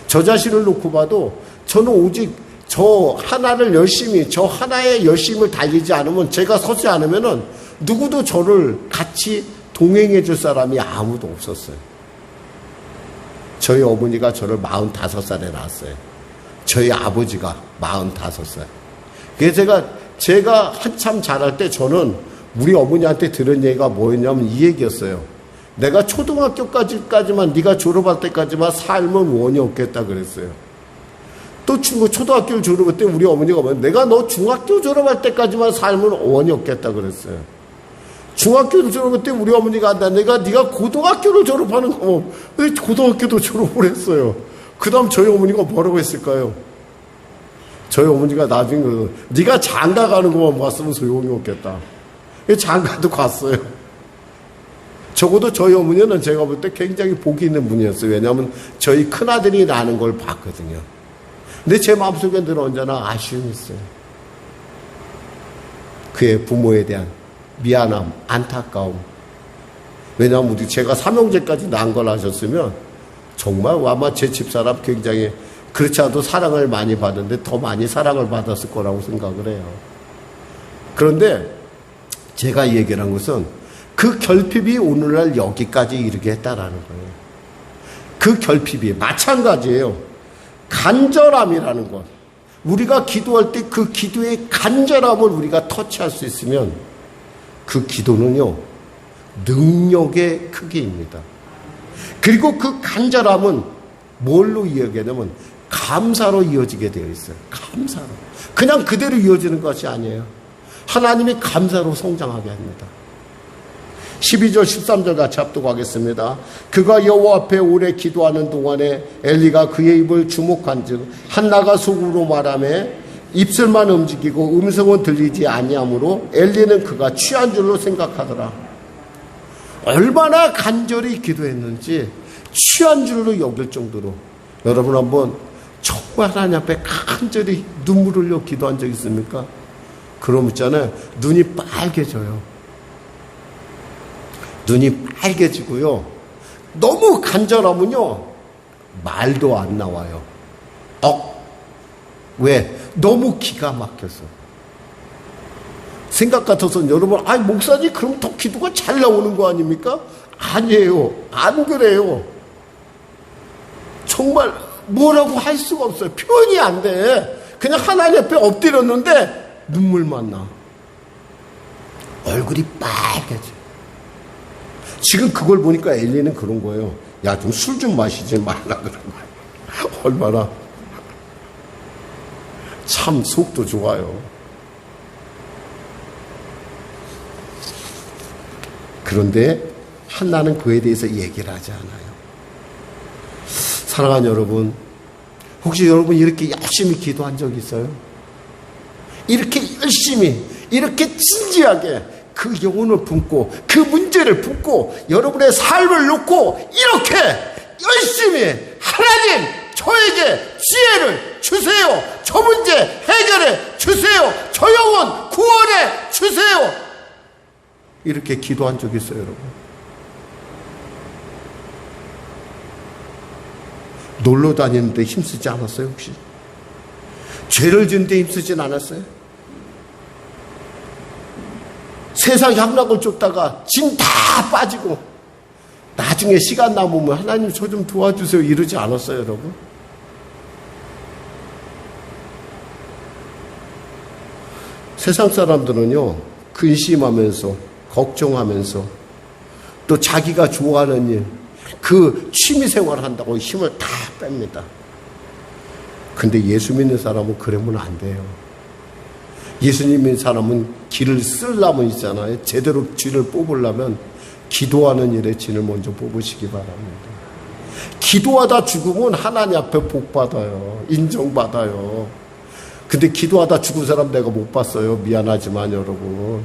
저 자신을 놓고 봐도 저는 오직 저 하나를 열심히, 저 하나의 열심을 달리지 않으면, 제가 서지 않으면은 누구도 저를 같이 동행해 줄 사람이 아무도 없었어요. 저희 어머니가 저를 45살에 낳았어요. 저희 아버지가 45살. 그래서 제가 한참 자랄 때 저는 우리 어머니한테 들은 얘기가 뭐였냐면 이 얘기였어요. 내가 초등학교까지만 네가 졸업할 때까지만 살면 원이 없겠다 그랬어요. 또 초등학교를 졸업할 때 우리 어머니가 내가 너 중학교 졸업할 때까지만 살면 원이 없겠다 그랬어요. 중학교를 졸업할 때 우리 어머니가 네가 고등학교를 졸업하는 거 왜 고등학교도 졸업을 했어요. 그 다음 저희 어머니가 뭐라고 했을까요? 저희 어머니가 나중에 네가 장가 가는 것만 봤으면 소용이 없겠다. 장가도 갔어요. 적어도 저희 어머니는 제가 볼 때 굉장히 복이 있는 분이었어요. 왜냐하면 저희 큰아들이 나는 걸 봤거든요. 근데 제 마음속에 늘 언제나 아쉬움이 있어요. 그의 부모에 대한 미안함, 안타까움. 왜냐하면 제가 삼형제까지 낳은 걸 아셨으면 정말 아마 제 집사람 굉장히 그렇지 않아도 사랑을 많이 받는데 더 많이 사랑을 받았을 거라고 생각을 해요. 그런데 제가 이 얘기를 한 것은 그 결핍이 오늘날 여기까지 이르게 했다라는 거예요. 그 결핍이 마찬가지예요. 간절함이라는 것. 우리가 기도할 때 그 기도의 간절함을 우리가 터치할 수 있으면 그 기도는요, 능력의 크기입니다. 그리고 그 간절함은 뭘로 이어지게 되면 감사로 이어지게 되어 있어요. 감사로. 그냥 그대로 이어지는 것이 아니에요. 하나님이 감사로 성장하게 합니다. 12절 13절 같이 합독하겠습니다. 그가 여호와 앞에 오래 기도하는 동안에 엘리가 그의 입을 주목한즉 한나가 속으로 말하며 입술만 움직이고 음성은 들리지 아니하므로 엘리는 그가 취한 줄로 생각하더라. 얼마나 간절히 기도했는지 취한 줄로 여길 정도로. 여러분 한번 정말 하나님 앞에 간절히 눈물 흘려 기도한 적 있습니까? 그럼 있잖아요, 눈이 빨개져요. 눈이 빨개지고요, 너무 간절하면요 말도 안 나와요. 왜? 너무 기가 막혀서. 생각 같아서는 여러분, 목사님 그럼 더 기도가 잘 나오는 거 아닙니까? 아니에요. 안 그래요. 정말 뭐라고 할 수가 없어요. 표현이 안 돼. 그냥 하나님 앞에 엎드렸는데 눈물만 나. 얼굴이 빨개져. 지금 그걸 보니까 엘리는 그런 거예요. 야, 좀 술 좀 마시지 말라 그런 거예요. 얼마나 참 속도 좋아요. 그런데 한나는 그에 대해서 얘기를 하지 않아요. 사랑하는 여러분, 혹시 여러분 이렇게 열심히 기도한 적 있어요? 이렇게 열심히, 이렇게 진지하게 그 영혼을 품고 그 문제를 품고 여러분의 삶을 놓고 이렇게 열심히 하나님 저에게 지혜를 주세요. 저 문제 해결해 주세요. 저 영혼 구원해 주세요. 이렇게 기도한 적 있어요, 여러분? 놀러 다니는데 힘쓰지 않았어요, 혹시? 죄를 짓는데 힘쓰진 않았어요? 세상 향락을 쫓다가 진 다 빠지고 나중에 시간 남으면 하나님 저 좀 도와주세요 이러지 않았어요, 여러분? 세상 사람들은요, 근심하면서 걱정하면서 또 자기가 좋아하는 일, 그 취미생활을 한다고 힘을 다 뺍니다. 근데 예수 믿는 사람은 그러면 안 돼요. 예수님 믿는 사람은 길을 쓰려면 있잖아요. 제대로 진을 뽑으려면 기도하는 일에 진을 먼저 뽑으시기 바랍니다. 기도하다 죽으면 하나님 앞에 복 받아요. 인정받아요. 근데 기도하다 죽은 사람 내가 못 봤어요. 미안하지만 여러분.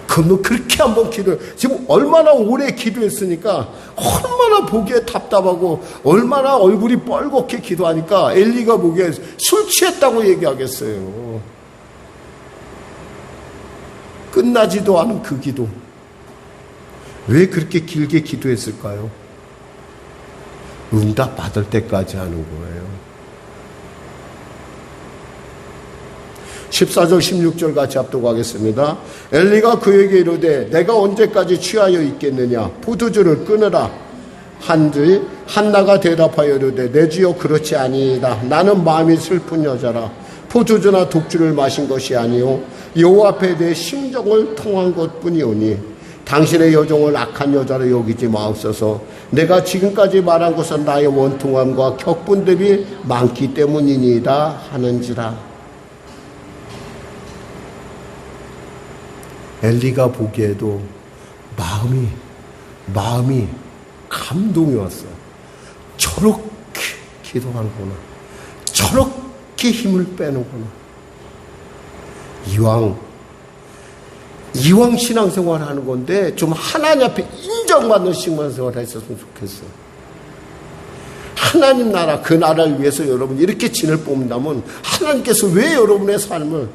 그럼 그렇게 한번 기도해. 지금 얼마나 오래 기도했으니까 얼마나 보기에 답답하고 얼마나 얼굴이 뻘겋게 기도하니까 엘리가 보기에 술 취했다고 얘기하겠어요. 끝나지도 않은 그 기도. 왜 그렇게 길게 기도했을까요? 응답 받을 때까지 하는 거예요. 14절 16절 같이 합독하겠습니다. 엘리가 그에게 이르되 내가 언제까지 취하여 있겠느냐 포도주를 끊으라 한뒤 한나가 대답하여 이르되 내 주여 그렇지 아니이다. 나는 마음이 슬픈 여자라. 포도주나 독주를 마신 것이 아니요 여호와 앞에 내 심정을 통한 것뿐이오니 당신의 여종을 악한 여자로 여기지 마옵소서. 내가 지금까지 말한 것은 나의 원통함과 격분됨이 많기 때문이니이다 하는지라. 엘리가 보기에도 마음이 감동이 왔어요. 저렇게 기도하는구나. 저렇게 힘을 빼는구나. 이왕 신앙생활 하는 건데 좀 하나님 앞에 인정받는 신앙생활 했었으면 좋겠어요. 하나님 나라, 그 나라를 위해서 여러분 이렇게 진을 뽑는다면 하나님께서 왜 여러분의 삶을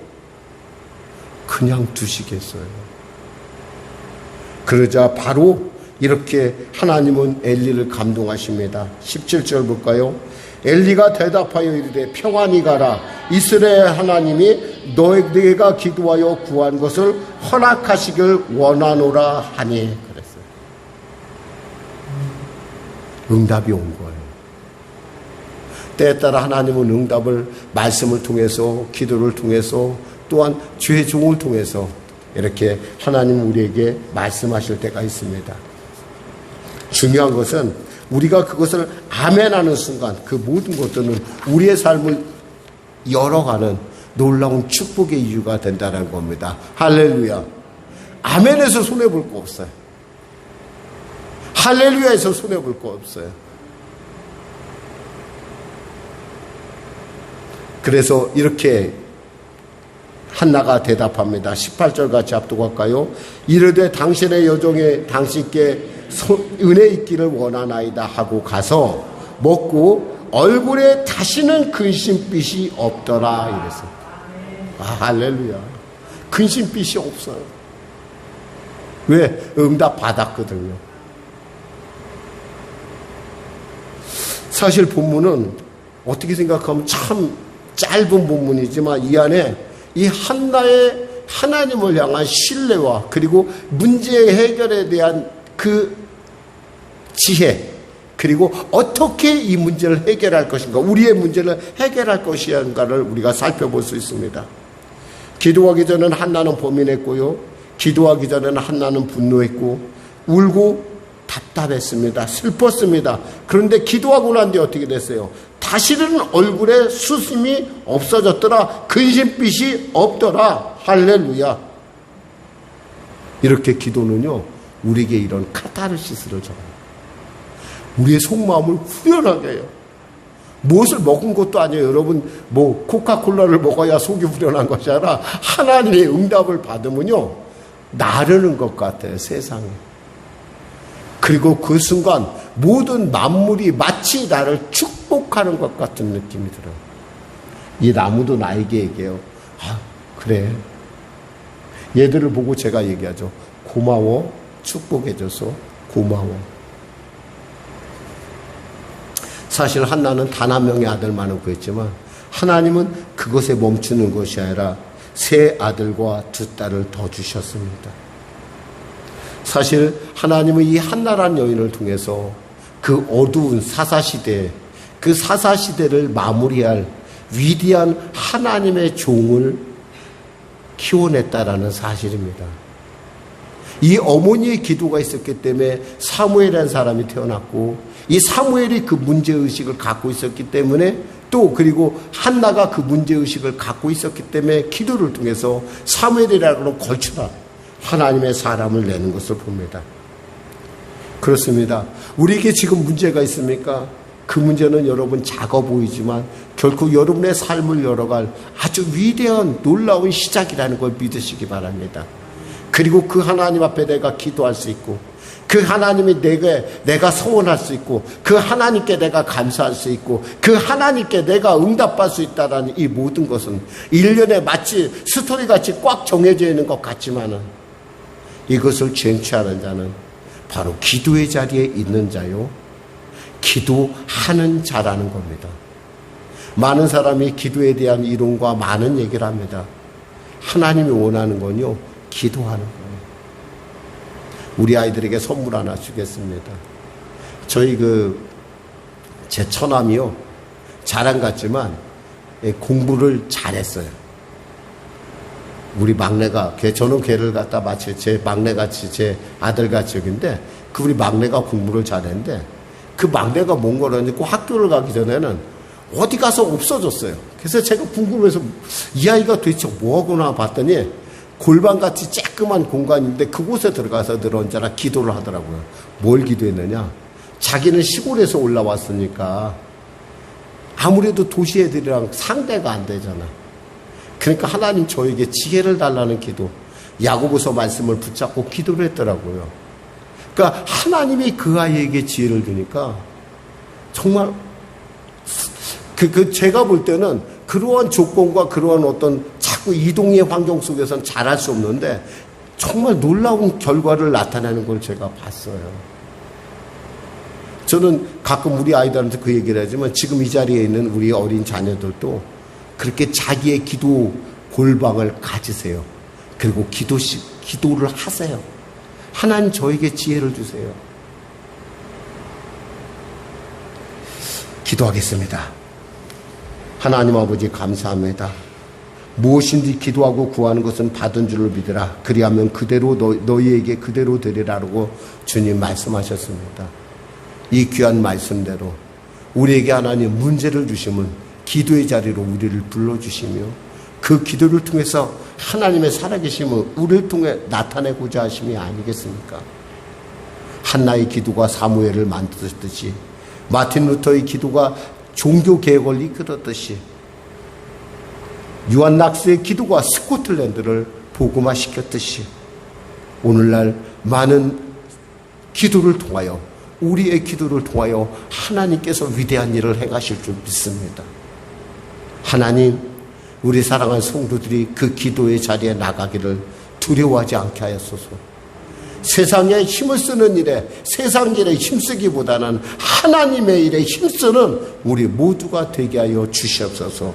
그냥 두시겠어요? 그러자 바로 이렇게 하나님은 엘리를 감동하십니다. 17절 볼까요? 엘리가 대답하여 이르되 평안히 가라. 이스라엘 하나님이 너희가 기도하여 구한 것을 허락하시길 원하노라 하니. 그랬어요. 응답이 온 거예요. 때에 따라 하나님은 응답을 말씀을 통해서, 기도를 통해서, 또한 주의 종을 통해서 이렇게 하나님 우리에게 말씀하실 때가 있습니다. 중요한 것은 우리가 그것을 아멘하는 순간 그 모든 것들은 우리의 삶을 열어가는 놀라운 축복의 이유가 된다는 겁니다. 할렐루야. 아멘에서 손해볼 거 없어요. 할렐루야에서 손해볼 거 없어요. 그래서 이렇게 한나가 대답합니다. 18절 같이 앞두고 갈까요? 이르되 당신의 여종에 당신께 은혜 있기를 원하나이다 하고 가서 먹고 얼굴에 다시는 근심빛이 없더라 이랬습니다. 할렐루야. 근심빛이 없어요. 왜? 응답 받았거든요. 사실 본문은 어떻게 생각하면 참 짧은 본문이지만 이 안에 이 한나의 하나님을 향한 신뢰와 그리고 문제 해결에 대한 그 지혜, 그리고 어떻게 이 문제를 해결할 것인가, 우리의 문제를 해결할 것인가를 우리가 살펴볼 수 있습니다. 기도하기 전에는 한나는 범인했고요, 기도하기 전에는 한나는 분노했고 울고 답답했습니다. 슬펐습니다. 그런데 기도하고 난 뒤에 어떻게 됐어요? 다시는 얼굴에 수심이 없어졌더라. 근심빛이 없더라. 할렐루야. 이렇게 기도는요, 우리에게 이런 카타르시스를 줘요. 우리의 속마음을 후련하게 해요. 무엇을 먹은 것도 아니에요. 여러분, 뭐 코카콜라를 먹어야 속이 후련한 것이 아니라 하나님의 응답을 받으면요, 나르는 것 같아요, 세상에. 그리고 그 순간 모든 만물이 마치 나를 축복하는 것 같은 느낌이 들어요. 이 나무도 나에게 얘기해요. 아, 그래. 얘들을 보고 제가 얘기하죠. 고마워. 축복해줘서 고마워. 사실 한나는 단 한 명의 아들만을 구했지만 하나님은 그것에 멈추는 것이 아니라 세 아들과 두 딸을 더 주셨습니다. 사실 하나님은 이 한나라는 여인을 통해서 그 어두운 사사시대, 그 사사시대를 마무리할 위대한 하나님의 종을 키워냈다라는 사실입니다. 이 어머니의 기도가 있었기 때문에 사무엘이라는 사람이 태어났고, 이 사무엘이 그 문제의식을 갖고 있었기 때문에, 또 그리고 한나가 그 문제의식을 갖고 있었기 때문에 기도를 통해서 사무엘이라는 걸출한 하나님의 사람을 내는 것을 봅니다. 그렇습니다. 우리에게 지금 문제가 있습니까? 그 문제는 여러분 작아 보이지만 결코 여러분의 삶을 열어갈 아주 위대한 놀라운 시작이라는 걸 믿으시기 바랍니다. 그리고 그 하나님 앞에 내가 기도할 수 있고, 그 하나님이 내가 소원할 수 있고, 그 하나님께 내가 감사할 수 있고, 그 하나님께 내가 응답할 수 있다는 이 모든 것은 일련에 마치 스토리같이 꽉 정해져 있는 것 같지만은, 이것을 쟁취하는 자는 바로 기도의 자리에 있는 자요, 기도하는 자라는 겁니다. 많은 사람이 기도에 대한 이론과 많은 얘기를 합니다. 하나님이 원하는 건요, 기도하는 거예요. 우리 아이들에게 선물 하나 주겠습니다. 저희 제 처남이요, 자랑 같지만 공부를 잘했어요. 우리 막내가, 저는 걔를 갖다 마치 제 막내같이, 제 아들같이 여긴데, 그 우리 막내가 공부를 잘했는데, 그 막내가 뭔가를 했는데, 학교를 가기 전에는 어디 가서 없어졌어요. 그래서 제가 궁금해서 이 아이가 도대체 뭐하구나 봤더니, 골반같이 쬐끄만 공간인데 그곳에 들어가서 늘 언제나 기도를 하더라고요. 뭘 기도했느냐? 자기는 시골에서 올라왔으니까 아무래도 도시 애들이랑 상대가 안 되잖아. 그러니까 하나님 저에게 지혜를 달라는 기도, 야고보서 말씀을 붙잡고 기도를 했더라고요. 그러니까 하나님이 그 아이에게 지혜를 주니까 정말 제가 볼 때는 그러한 조건과 그러한 어떤 자꾸 이동의 환경 속에서는 잘할 수 없는데 정말 놀라운 결과를 나타내는 걸 제가 봤어요. 저는 가끔 우리 아이들한테 그 얘기를 하지만 지금 이 자리에 있는 우리 어린 자녀들도 그렇게 자기의 기도 골방을 가지세요. 그리고 기도를 하세요. 하나님 저에게 지혜를 주세요. 기도하겠습니다. 하나님 아버지 감사합니다. 무엇인지 기도하고 구하는 것은 받은 줄을 믿으라. 그리하면 그대로 너희에게 그대로 되리라고 주님 말씀하셨습니다. 이 귀한 말씀대로 우리에게 하나님 문제를 주시면 기도의 자리로 우리를 불러주시며 그 기도를 통해서 하나님의 살아계심을 우리를 통해 나타내고자 하심이 아니겠습니까? 한나의 기도가 사무엘을 만들었듯이 마틴 루터의 기도가 종교개혁을 이끌었듯이 유한 낙스의 기도가 스코틀랜드를 복음화시켰듯이 오늘날 많은 기도를 통하여 우리의 기도를 통하여 하나님께서 위대한 일을 행하실 줄 믿습니다. 하나님, 우리 사랑하는 성도들이 그 기도의 자리에 나가기를 두려워하지 않게 하였소서. 세상에 힘을 쓰는 일에 세상 일에 힘쓰기보다는 하나님의 일에 힘쓰는 우리 모두가 되게 하여 주시옵소서.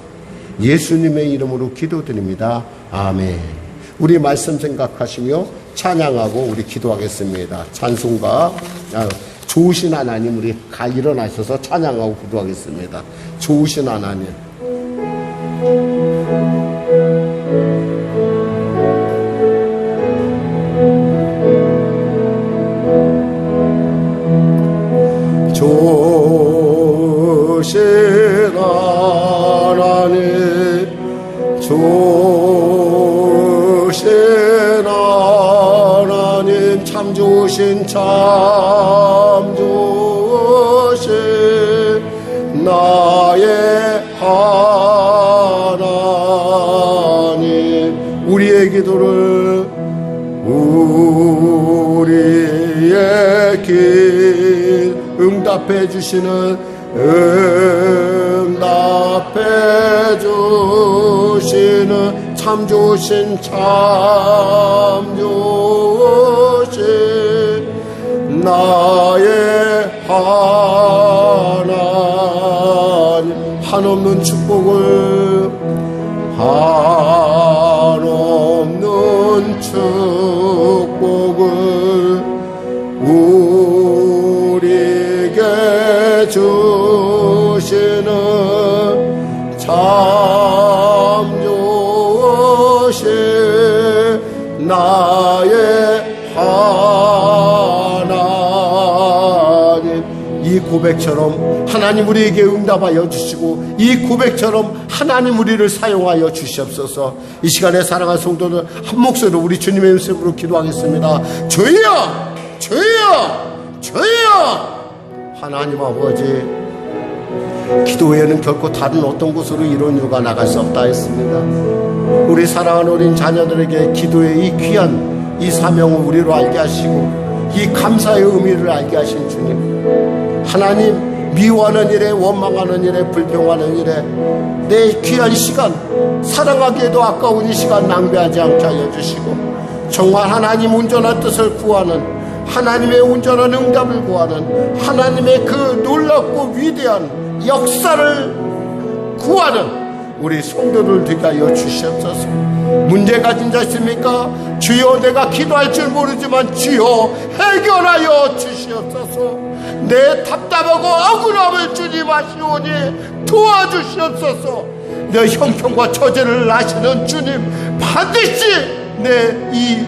예수님의 이름으로 기도드립니다. 아멘. 우리 말씀 생각하시며 찬양하고 우리 기도하겠습니다. 찬송가 좋으신 하나님, 우리 일어나셔서 찬양하고 기도하겠습니다. 좋으신 하나님. 좋으신 하나님, 좋으신 하나님, 참 좋으신 참 좋으신 나의 하나님, 우리의 기도를 우리의 길 응답해 주시는 응답해 주시는 참 좋으신 참 좋으신 나의 하나님, 한없는 축복을 한없는 축복을 우리에게 주시는 참 좋으신 나의 하나님, 이 고백처럼 하나님 우리에게 응답하여 주시고 이 고백처럼 하나님 우리를 사용하여 주시옵소서. 이 시간에 사랑하는 성도들 한 목소리로 우리 주님의 이름으로 기도하겠습니다. 주여, 주여, 주여. 하나님 아버지, 기도 외에는 결코 다른 어떤 곳으로 이런 이유가 나갈 수 없다 했습니다. 우리 사랑하는 어린 자녀들에게 기도의 이 귀한 이 사명을 우리로 알게 하시고 이 감사의 의미를 알게 하신 주님, 하나님, 미워하는 일에, 원망하는 일에, 불평하는 일에 내 귀한 시간, 사랑하기에도 아까운 이 시간 낭비하지 않게 하여 주시고 정말 하나님 온전한 뜻을 구하는, 하나님의 온전한 응답을 구하는, 하나님의 그 놀랍고 위대한 역사를 구하는 우리 성도들 되게 하여 주시옵소서. 문제 가진 자 있습니까? 주여, 내가 기도할 줄 모르지만 주여 해결하여 주시옵소서. 내 답답하고 억울함을 주님 아시오니 도와주시옵소서. 내 형편과 처지를 아시는 주님, 반드시 내 이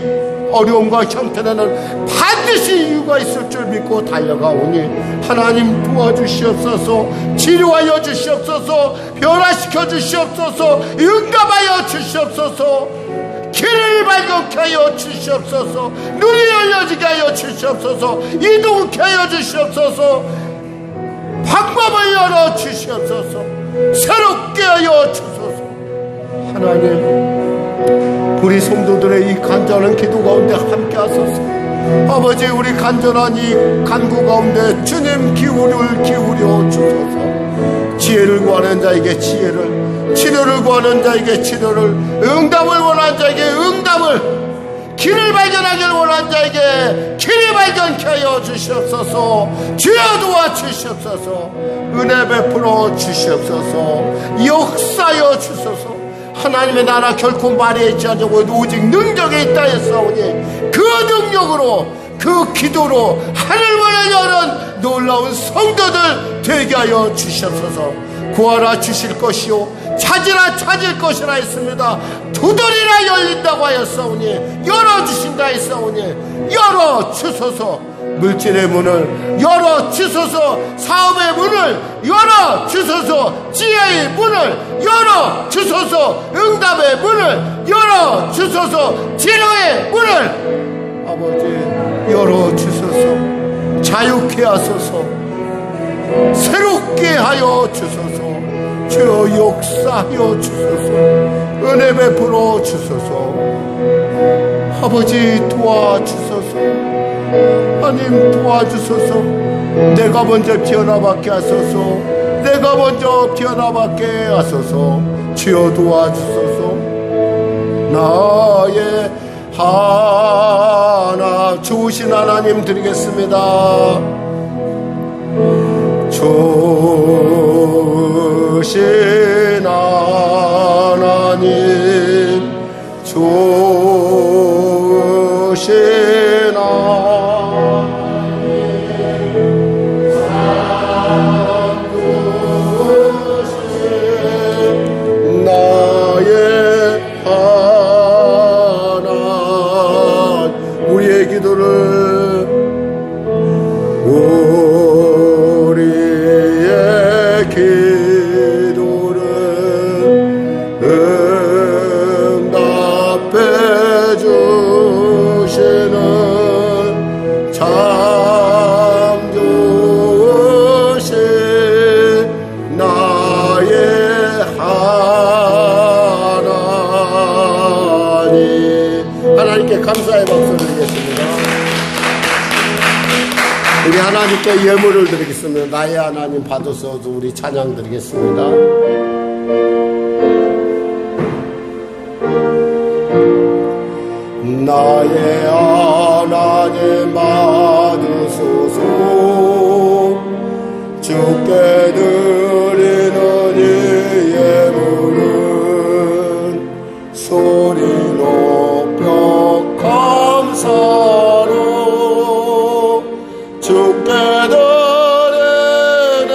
어려움과 형편에는 반드시 이유가 있을 줄 믿고 달려가오니 하나님 도와주시옵소서. 치료하여 주시옵소서. 변화시켜 주시옵소서. 응답하여 주시옵소서. 길을 발견케 하여 주시옵소서. 눈이 열려지게 하여 주시옵소서. 이동케 하여 주시옵소서. 방법을 열어 주시옵소서. 새롭게 하여 주소서. 하나님, 우리 성도들의 이 간절한 기도 가운데 함께 하소서. 아버지, 우리 간절한 이 간구 가운데 주님 기울여 주소서. 지혜를 구하는 자에게 지혜를, 치료를 구하는 자에게 치료를, 응답을 원하는 자에게 응답을, 길을 발견하기를 원하는 자에게 길을 발견케 하여 주시옵소서. 주여 도와주시옵소서. 은혜 베풀어 주시옵소서. 역사여 주소서. 하나님의 나라 결코 말에 있지 않고 오직 능력에 있다 했사오니 그 능력으로, 그 기도로 하늘문을 여는 놀라운 성도들 되게 하여 주시옵소서. 구하라 주실 것이요 찾으라 찾을 것이라 했습니다. 두드리라 열린다고 하였사오니 열어주신다 했사오니 열어주소서. 물질의 문을 열어주소서. 사업의 문을 열어주소서. 지혜의 문을 열어주소서. 응답의 문을 열어주소서. 치료의 문을 아버지 열어주소서. 자유케 하소서. 새롭게 하여 주소서. 주여 역사하여 주소서. 은혜 베풀어 주소서. 아버지 도와주소서. 하나님 도와주소서. 내가 먼저 변화받게 하소서. 내가 먼저 변화받게 하소서. 주여 도와주소서. 나의 하나 좋으신 하나님 드리겠습니다. 좋으신 하나님, 좋으신 하나님, 참 좋으신 나의 하나님. 우리의 기도를 감사의 박수를 드리겠습니다. 우리 하나님께 예물을 드리겠습니다. 나의 하나님 받으셔서 우리 찬양 드리겠습니다. 나의 하나님 받으소서. 주께 드리는 이 예물은 소리 높여 감사로 주께 드리네.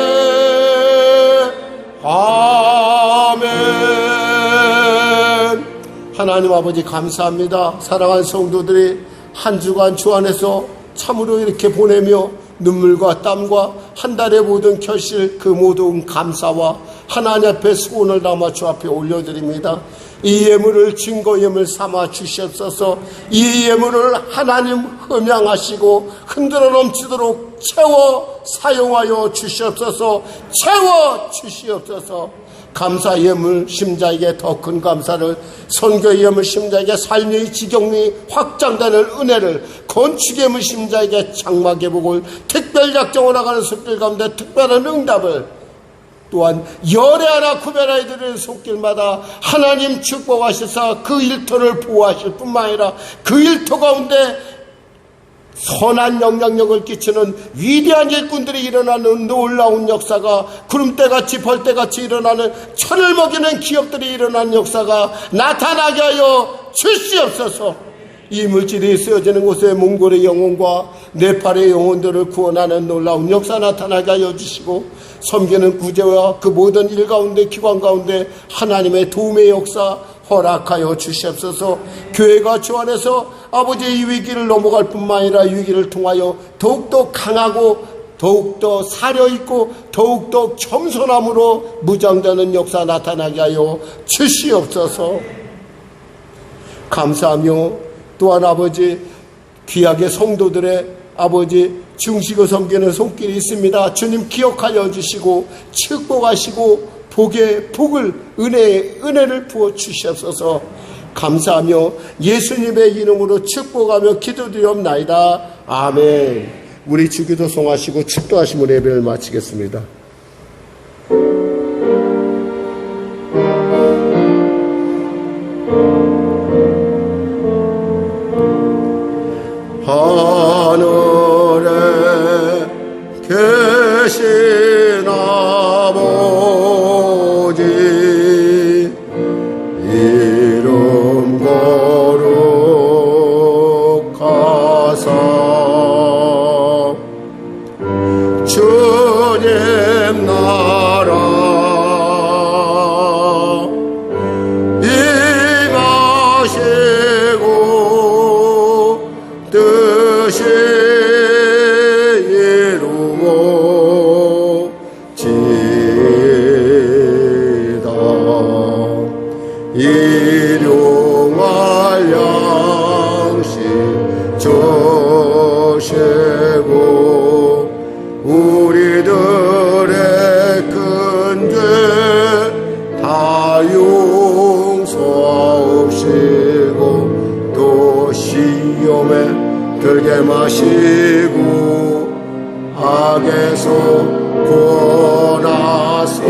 아멘. 하나님 아버지 감사합니다. 사랑하는 성도들이 한 주간 주 안에서 참으로 이렇게 보내며 눈물과 땀과 한 달의 모든 결실 그 모든 감사와 하나님 앞에 소원을 담아 주 앞에 올려드립니다. 이 예물을 증거 예물 삼아 주시옵소서. 이 예물을 하나님 흠양하시고 흔들어 넘치도록 채워 사용하여 주시옵소서. 채워 주시옵소서. 감사 예물 심자에게 더 큰 감사를, 선교 예물 심자에게 삶의 지경이 확장되는 은혜를, 건축 예물 심자에게 장막의 복을, 특별 작정을 나가는 손길 가운데 특별한 응답을, 또한 열애 하나 구별하여 드리는 손길마다 하나님 축복하셔서 그 일터를 보호하실 뿐만 아니라 그 일터 가운데 선한 영향력을 끼치는 위대한 일꾼들이 일어나는 놀라운 역사가, 구름대같이 벌떼같이 일어나는 천을 먹이는 기업들이 일어나는 역사가 나타나게 하여 주시옵소서. 이 물질이 쓰여지는 곳에 몽골의 영혼과 네팔의 영혼들을 구원하는 놀라운 역사 나타나게 하여 주시고, 섬기는 구제와 그 모든 일 가운데 기관 가운데 하나님의 도움의 역사 허락하여 주시옵소서. 교회가 주 안에서 아버지의 이 위기를 넘어갈 뿐만 아니라 이 위기를 통하여 더욱더 강하고 더욱더 사려있고 더욱더 겸손함으로 무장되는 역사 나타나게 하여 주시옵소서. 감사하며 또한 아버지 귀하게 성도들의 아버지 중식을 섬기는 손길이 있습니다. 주님 기억하여 주시고 축복하시고 복의 복을 은혜를 부어 주시옵소서. 감사하며 예수님의 이름으로 축복하며 기도드리옵나이다. 아멘. 우리 주기도 송하시고 축도하시므로 예배를 마치겠습니다. 하늘에 계신 아버지 이름 거룩하사 주님 일용할 양식 주시고 우리들의 큰 죄 다 용서하시고 또 시험에 들게 마시고 악에서 구원하소서.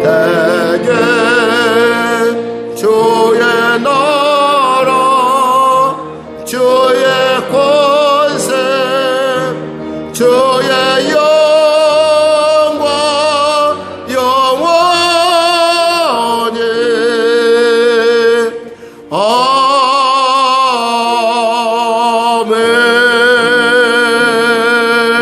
대개 주의 나라 주의 권세 주의 영광 영원히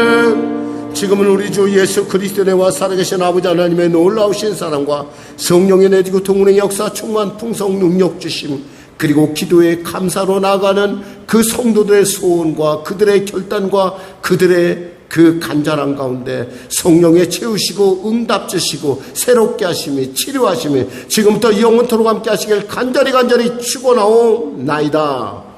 아멘. 지금은 우리 주 예수 그리스도 내와 살아계신 아버지 하나님의 놀라우신 사랑과 성령의 내주고 통운의 역사 충만 풍성 능력 주심 그리고 기도에 감사로 나가는 그 성도들의 소원과 그들의 결단과 그들의 그 간절한 가운데 성령에 채우시고 응답 주시고 새롭게 하심이 치료하심이 지금부터 영원토록 함께 하시길 간절히 축원하옵나이다.